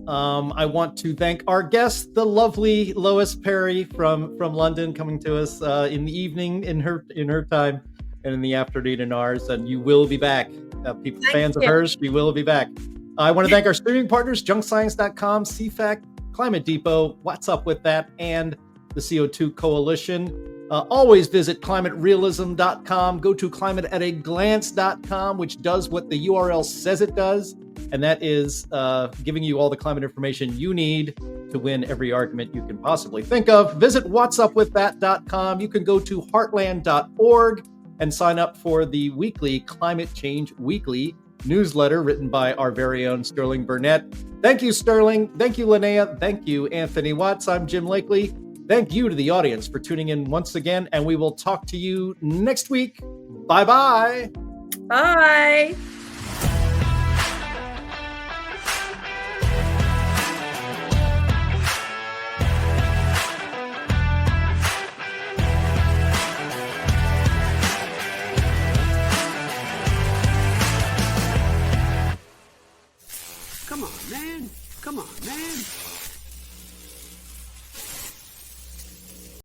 I want to thank our guest, the lovely Lois Perry from London, coming to us in the evening in her time, and in the afternoon in ours. And you will be back, fans of hers. She will be back. I want to thank our streaming partners: junkscience.com, CFAC, Climate Depot, What's Up With That, and the CO2 Coalition. Always visit climaterealism.com. Go to climateataglance.com, which does what the URL says it does, and that is giving you all the climate information you need to win every argument you can possibly think of. Visit whatsupwiththat.com. You can go to heartland.org and sign up for the weekly Climate Change Weekly newsletter written by our very own Sterling Burnett. Thank you, Sterling. Thank you, Linnea. Thank you, Anthony Watts. I'm Jim Lakely. Thank you to the audience for tuning in once again, and we will talk to you next week. Bye-bye. Bye. Come on, man.